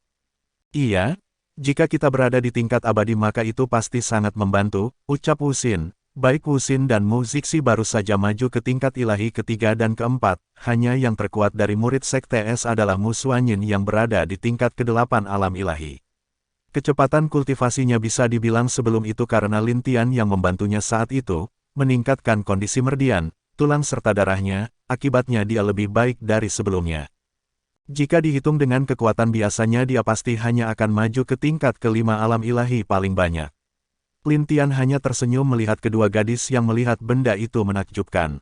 "Iya. Jika kita berada di tingkat abadi maka itu pasti sangat membantu," ucap Wu Xin. Baik Wu Xin dan Mu Zixi baru saja maju ke tingkat ilahi ketiga dan keempat, hanya yang terkuat dari murid Sekte Es adalah Mu Xuanyin yang berada di tingkat ke-8 alam ilahi. Kecepatan kultivasinya bisa dibilang sebelum itu karena Lintian yang membantunya saat itu, meningkatkan kondisi merdian, tulang serta darahnya, akibatnya dia lebih baik dari sebelumnya. Jika dihitung dengan kekuatan biasanya dia pasti hanya akan maju ke tingkat ke-5 alam ilahi paling banyak. Lintian hanya tersenyum melihat kedua gadis yang melihat benda itu menakjubkan.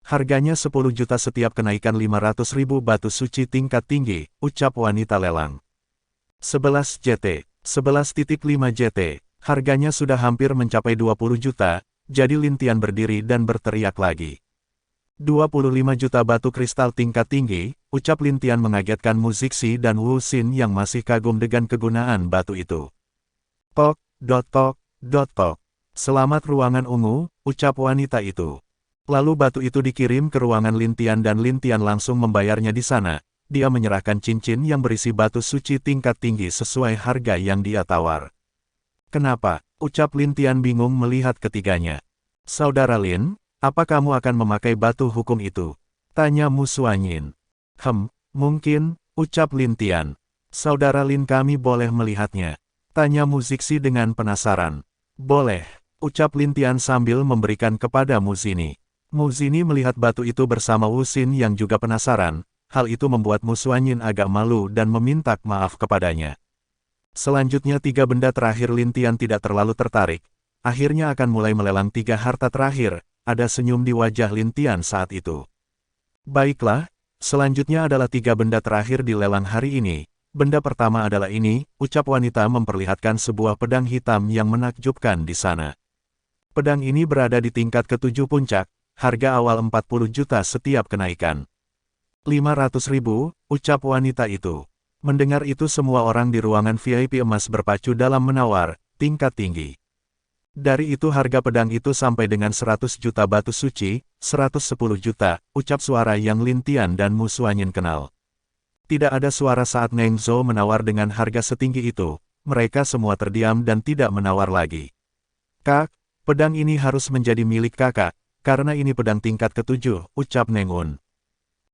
"Harganya 10 juta setiap kenaikan 500.000 batu suci tingkat tinggi," ucap wanita lelang. 11 JT, 11.5 JT, harganya sudah hampir mencapai 20 juta, jadi Lintian berdiri dan berteriak lagi. 25 juta batu kristal tingkat tinggi, ucap Lintian mengagetkan Mu Zixi dan Wu Xin yang masih kagum dengan kegunaan batu itu. "Tok, dot tok, dot tok. Selamat ruangan ungu," ucap wanita itu. Lalu batu itu dikirim ke ruangan Lintian dan Lintian langsung membayarnya di sana. Dia menyerahkan cincin yang berisi batu suci tingkat tinggi sesuai harga yang dia tawar. "Kenapa?" ucap Lintian bingung melihat ketiganya. Saudara Lin, apa kamu akan memakai batu hukum itu? Tanya Mu Suanyin. Mungkin, ucap Lin Tian. Saudara Lin, kami boleh melihatnya? Tanya Mu Zixi dengan penasaran. Boleh, ucap Lin Tian sambil memberikan kepada Mu Zini. Mu Zini melihat batu itu bersama Wu Xin yang juga penasaran. Hal itu membuat Mu Suanyin agak malu dan meminta maaf kepadanya. Selanjutnya 3 benda terakhir Lin Tian tidak terlalu tertarik. Akhirnya akan mulai melelang 3 harta terakhir, ada senyum di wajah Lin Tian saat itu. Baiklah, selanjutnya adalah 3 benda terakhir di lelang hari ini. Benda pertama adalah ini, ucap wanita memperlihatkan sebuah pedang hitam yang menakjubkan di sana. Pedang ini berada di tingkat ke-7 puncak, harga awal 40 juta setiap kenaikan. 500.000, ucap wanita itu. Mendengar itu semua orang di ruangan VIP emas berpacu dalam menawar, tingkat tinggi. Dari itu harga pedang itu sampai dengan 100 juta batu suci, 110 juta, ucap suara yang Lin Tian dan Mu Suanyin kenal. Tidak ada suara saat Neng Zhou menawar dengan harga setinggi itu, mereka semua terdiam dan tidak menawar lagi. Kak, pedang ini harus menjadi milik kakak, karena ini pedang tingkat ke-7, ucap Neng Un.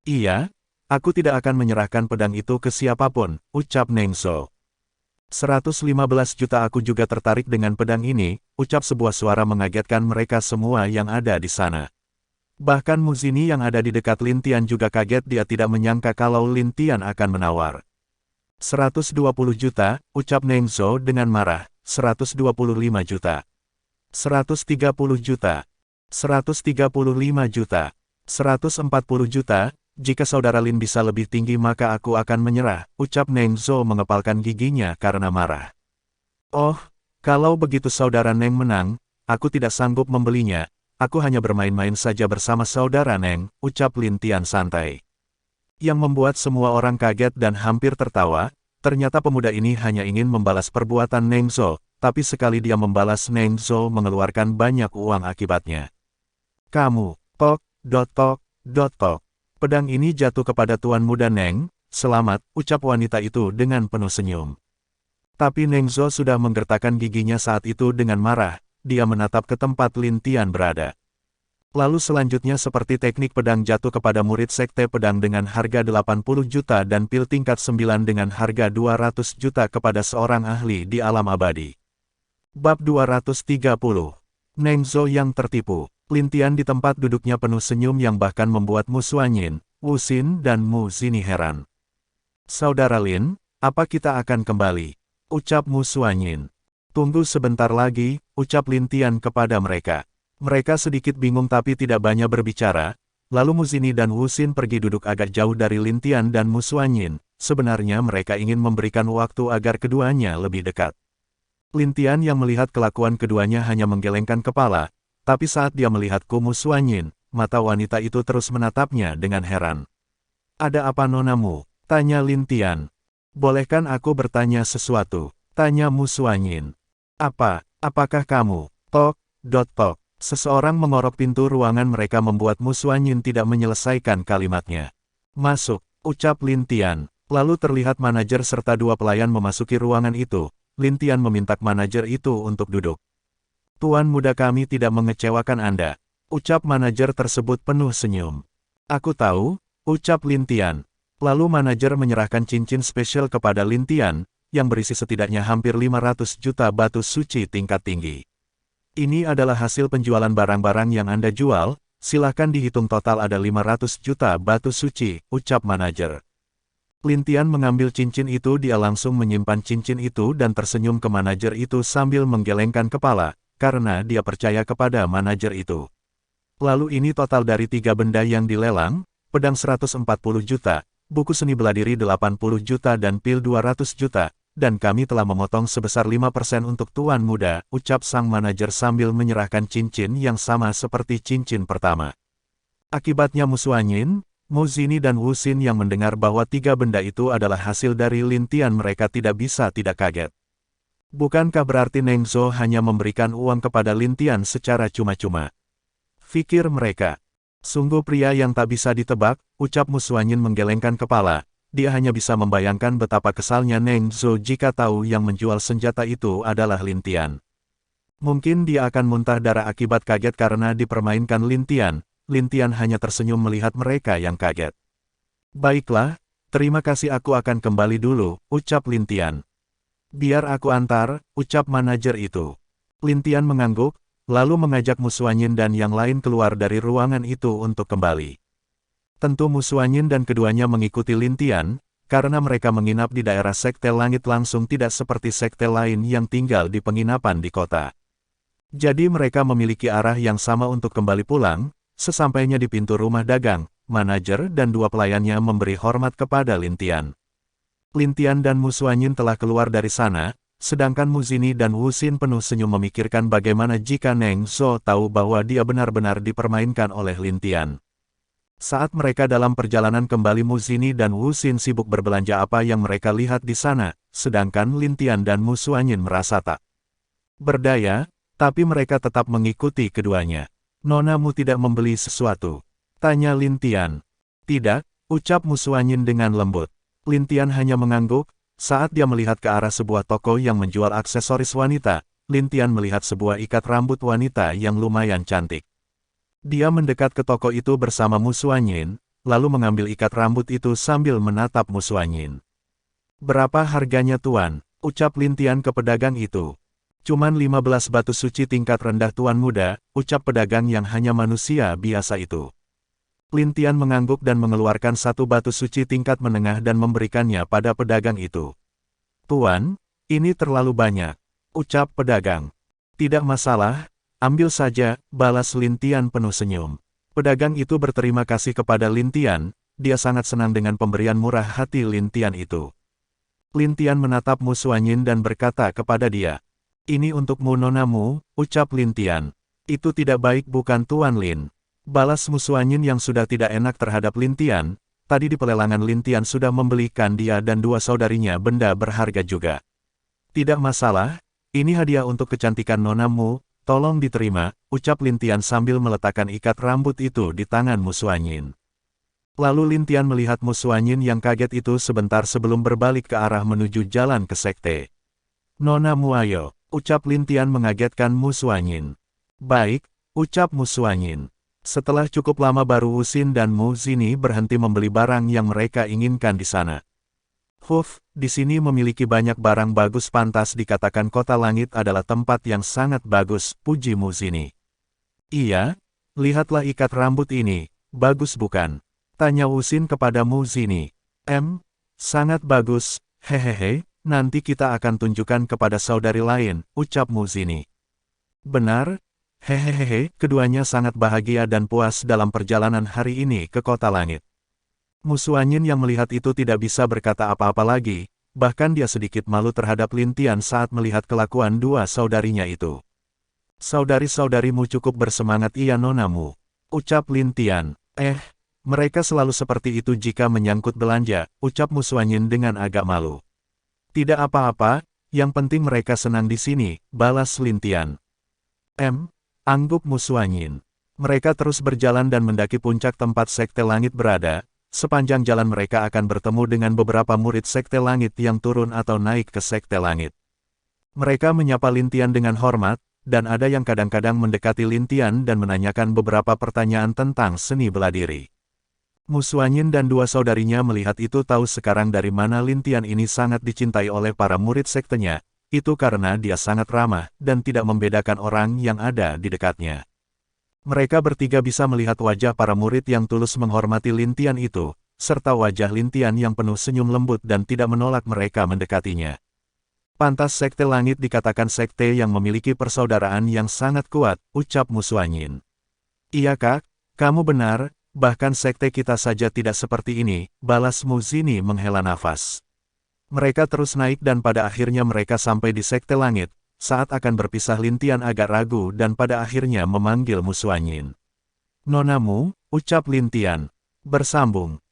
Iya, aku tidak akan menyerahkan pedang itu ke siapapun, ucap Neng Zhou. 115 juta aku juga tertarik dengan pedang ini, ucap sebuah suara mengagetkan mereka semua yang ada di sana. Bahkan Mu Zini yang ada di dekat Lin Tian juga kaget, dia tidak menyangka kalau Lin Tian akan menawar. 120 juta, ucap Neng Zhou dengan marah, 125 juta. 130 juta. 135 juta. 140 juta. Jika saudara Lin bisa lebih tinggi maka aku akan menyerah, ucap Neng Zhou mengepalkan giginya karena marah. Oh, kalau begitu saudara Neng menang, aku tidak sanggup membelinya, aku hanya bermain-main saja bersama saudara Neng, ucap Lin Tian santai. Yang membuat semua orang kaget dan hampir tertawa, ternyata pemuda ini hanya ingin membalas perbuatan Neng Zhou, tapi sekali dia membalas Neng Zhou mengeluarkan banyak uang akibatnya. Kamu, tok. Pedang ini jatuh kepada Tuan Muda Neng, selamat, ucap wanita itu dengan penuh senyum. Tapi Neng Zhou sudah menggertakkan giginya saat itu dengan marah, dia menatap ke tempat Lin Tian berada. Lalu selanjutnya seperti teknik pedang jatuh kepada murid sekte pedang dengan harga 80 juta dan pil tingkat 9 dengan harga 200 juta kepada seorang ahli di alam abadi. Bab 230. Neng Zhou yang tertipu. Lin Tian di tempat duduknya penuh senyum yang bahkan membuat Mu Suanyin, Wu Xin dan Mu Zini heran. Saudara Lin, apa kita akan kembali? Ucap Mu Suanyin. Tunggu sebentar lagi, ucap Lin Tian kepada mereka. Mereka sedikit bingung tapi tidak banyak berbicara, lalu Mu Zini dan Wu Xin pergi duduk agak jauh dari Lin Tian dan Mu Suanyin. Sebenarnya mereka ingin memberikan waktu agar keduanya lebih dekat. Lin Tian yang melihat kelakuan keduanya hanya menggelengkan kepala, tapi saat dia melihat Mu Suanyin, mata wanita itu terus menatapnya dengan heran. Ada apa nonamu? Tanya Lin Tian. Bolehkan aku bertanya sesuatu? Tanya Mu Suanyin. Apakah kamu? Tok. Seseorang mengorok pintu ruangan mereka membuat Mu Suanyin tidak menyelesaikan kalimatnya. Masuk, ucap Lin Tian. Lalu terlihat manajer serta 2 pelayan memasuki ruangan itu. Lin Tian meminta manajer itu untuk duduk. Tuan muda kami tidak mengecewakan Anda, ucap manajer tersebut penuh senyum. Aku tahu, ucap Lin Tian. Lalu manajer menyerahkan cincin spesial kepada Lin Tian, yang berisi setidaknya hampir 500 juta batu suci tingkat tinggi. Ini adalah hasil penjualan barang-barang yang Anda jual, silakan dihitung total ada 500 juta batu suci, ucap manajer. Lin Tian mengambil cincin itu, dia langsung menyimpan cincin itu dan tersenyum ke manajer itu sambil menggelengkan kepala, karena dia percaya kepada manajer itu. Lalu ini total dari 3 benda yang dilelang, pedang 140 juta, buku seni beladiri 80 juta dan pil 200 juta, dan kami telah memotong sebesar 5% untuk Tuan Muda, ucap sang manajer sambil menyerahkan cincin yang sama seperti cincin pertama. Akibatnya Mu Suanyin, Mu Zini dan Wu Xin yang mendengar bahwa 3 benda itu adalah hasil dari Lin Tian mereka tidak bisa tidak kaget. Bukankah berarti Neng Zhou hanya memberikan uang kepada Lin Tian secara cuma-cuma? Fikir mereka. Sungguh pria yang tak bisa ditebak, ucap Mu Suanyin menggelengkan kepala. Dia hanya bisa membayangkan betapa kesalnya Neng Zhou jika tahu yang menjual senjata itu adalah Lin Tian. Mungkin dia akan muntah darah akibat kaget karena dipermainkan Lintian. Lintian hanya tersenyum melihat mereka yang kaget. Baiklah, terima kasih, aku akan kembali dulu, ucap Lintian. Biar aku antar, ucap manajer itu. Lintian mengangguk, lalu mengajak Musuanyin dan yang lain keluar dari ruangan itu untuk kembali. Tentu Musuanyin dan keduanya mengikuti Lintian, karena mereka menginap di daerah Sekte Langit langsung tidak seperti sekte lain yang tinggal di penginapan di kota. Jadi mereka memiliki arah yang sama untuk kembali pulang. Sesampainya di pintu rumah dagang, manajer dan dua pelayannya memberi hormat kepada Lintian. Lintian dan Musuanyin telah keluar dari sana, sedangkan Muzini dan Wuxin penuh senyum memikirkan bagaimana jika Neng Zhou tahu bahwa dia benar-benar dipermainkan oleh Lintian. Saat mereka dalam perjalanan kembali, Muzini dan Wuxin sibuk berbelanja apa yang mereka lihat di sana, sedangkan Lintian dan Musuanyin merasa tak berdaya, tapi mereka tetap mengikuti keduanya. Nonamu tidak membeli sesuatu? Tanya Lintian. Tidak, ucap Musuanyin dengan lembut. Lintian hanya mengangguk. Saat dia melihat ke arah sebuah toko yang menjual aksesoris wanita, Lintian melihat sebuah ikat rambut wanita yang lumayan cantik. Dia mendekat ke toko itu bersama Musuanyin, lalu mengambil ikat rambut itu sambil menatap Musuanyin. Berapa harganya tuan? Ucap Lintian ke pedagang itu. Cuman 15 batu suci tingkat rendah tuan muda, ucap pedagang yang hanya manusia biasa itu. Lintian mengangguk dan mengeluarkan satu batu suci tingkat menengah dan memberikannya pada pedagang itu. Tuan, ini terlalu banyak, ucap pedagang. Tidak masalah, ambil saja, balas Lintian penuh senyum. Pedagang itu berterima kasih kepada Lintian, dia sangat senang dengan pemberian murah hati Lintian itu. Lintian menatap Musuanyin dan berkata kepada dia, "Ini untukmu nonamu," ucap Lintian. "Itu tidak baik bukan Tuan Lin?" Balas Musuanyin yang sudah tidak enak terhadap Lintian, tadi di pelelangan Lintian sudah membelikan dia dan dua saudarinya benda berharga juga. "Tidak masalah, ini hadiah untuk kecantikan nonamu, tolong diterima," ucap Lintian sambil meletakkan ikat rambut itu di tangan Musuanyin. Lalu Lintian melihat Musuanyin yang kaget itu sebentar sebelum berbalik ke arah menuju jalan ke sekte. "Nonamu ayo," ucap Lintian mengagetkan Musuanyin. "Baik," ucap Musuanyin. Setelah cukup lama baru Wuxin dan Muzini berhenti membeli barang yang mereka inginkan di sana. Di sini memiliki banyak barang bagus, pantas dikatakan kota langit adalah tempat yang sangat bagus," puji Muzini. "Iya, lihatlah ikat rambut ini, bagus bukan?" tanya Wuxin kepada Muzini. Sangat bagus, hehehe, nanti kita akan tunjukkan kepada saudari lain," ucap Muzini. "Benar? Hehehe." Keduanya sangat bahagia dan puas dalam perjalanan hari ini ke kota langit. Musuanyin yang melihat itu tidak bisa berkata apa-apa lagi, bahkan dia sedikit malu terhadap Lintian saat melihat kelakuan dua saudarinya itu. "Saudari-saudarimu cukup bersemangat, iya nonamu," ucap Lintian. Mereka selalu seperti itu jika menyangkut belanja," ucap Musuanyin dengan agak malu. "Tidak apa-apa, yang penting mereka senang di sini," balas Lintian. Angguk Musuanyin. Mereka terus berjalan dan mendaki puncak tempat Sekte Langit berada. Sepanjang jalan mereka akan bertemu dengan beberapa murid Sekte Langit yang turun atau naik ke Sekte Langit. Mereka menyapa Lintian dengan hormat, dan ada yang kadang-kadang mendekati Lintian dan menanyakan beberapa pertanyaan tentang seni bela diri. Musuanyin dan dua saudarinya melihat itu tahu sekarang dari mana Lintian ini sangat dicintai oleh para murid sektenya. Itu karena dia sangat ramah dan tidak membedakan orang yang ada di dekatnya. Mereka bertiga bisa melihat wajah para murid yang tulus menghormati Lintian itu, serta wajah Lintian yang penuh senyum lembut dan tidak menolak mereka mendekatinya. Pantas Sekte Langit dikatakan sekte yang memiliki persaudaraan yang sangat kuat, ucap Musuanyin. "Iya kak, kamu benar, bahkan sekte kita saja tidak seperti ini," balas Muzini menghela nafas. Mereka terus naik dan pada akhirnya mereka sampai di Sekte Langit. Saat akan berpisah Lintian agak ragu dan pada akhirnya memanggil Musuanyin. "Nonamu," ucap Lintian. Bersambung.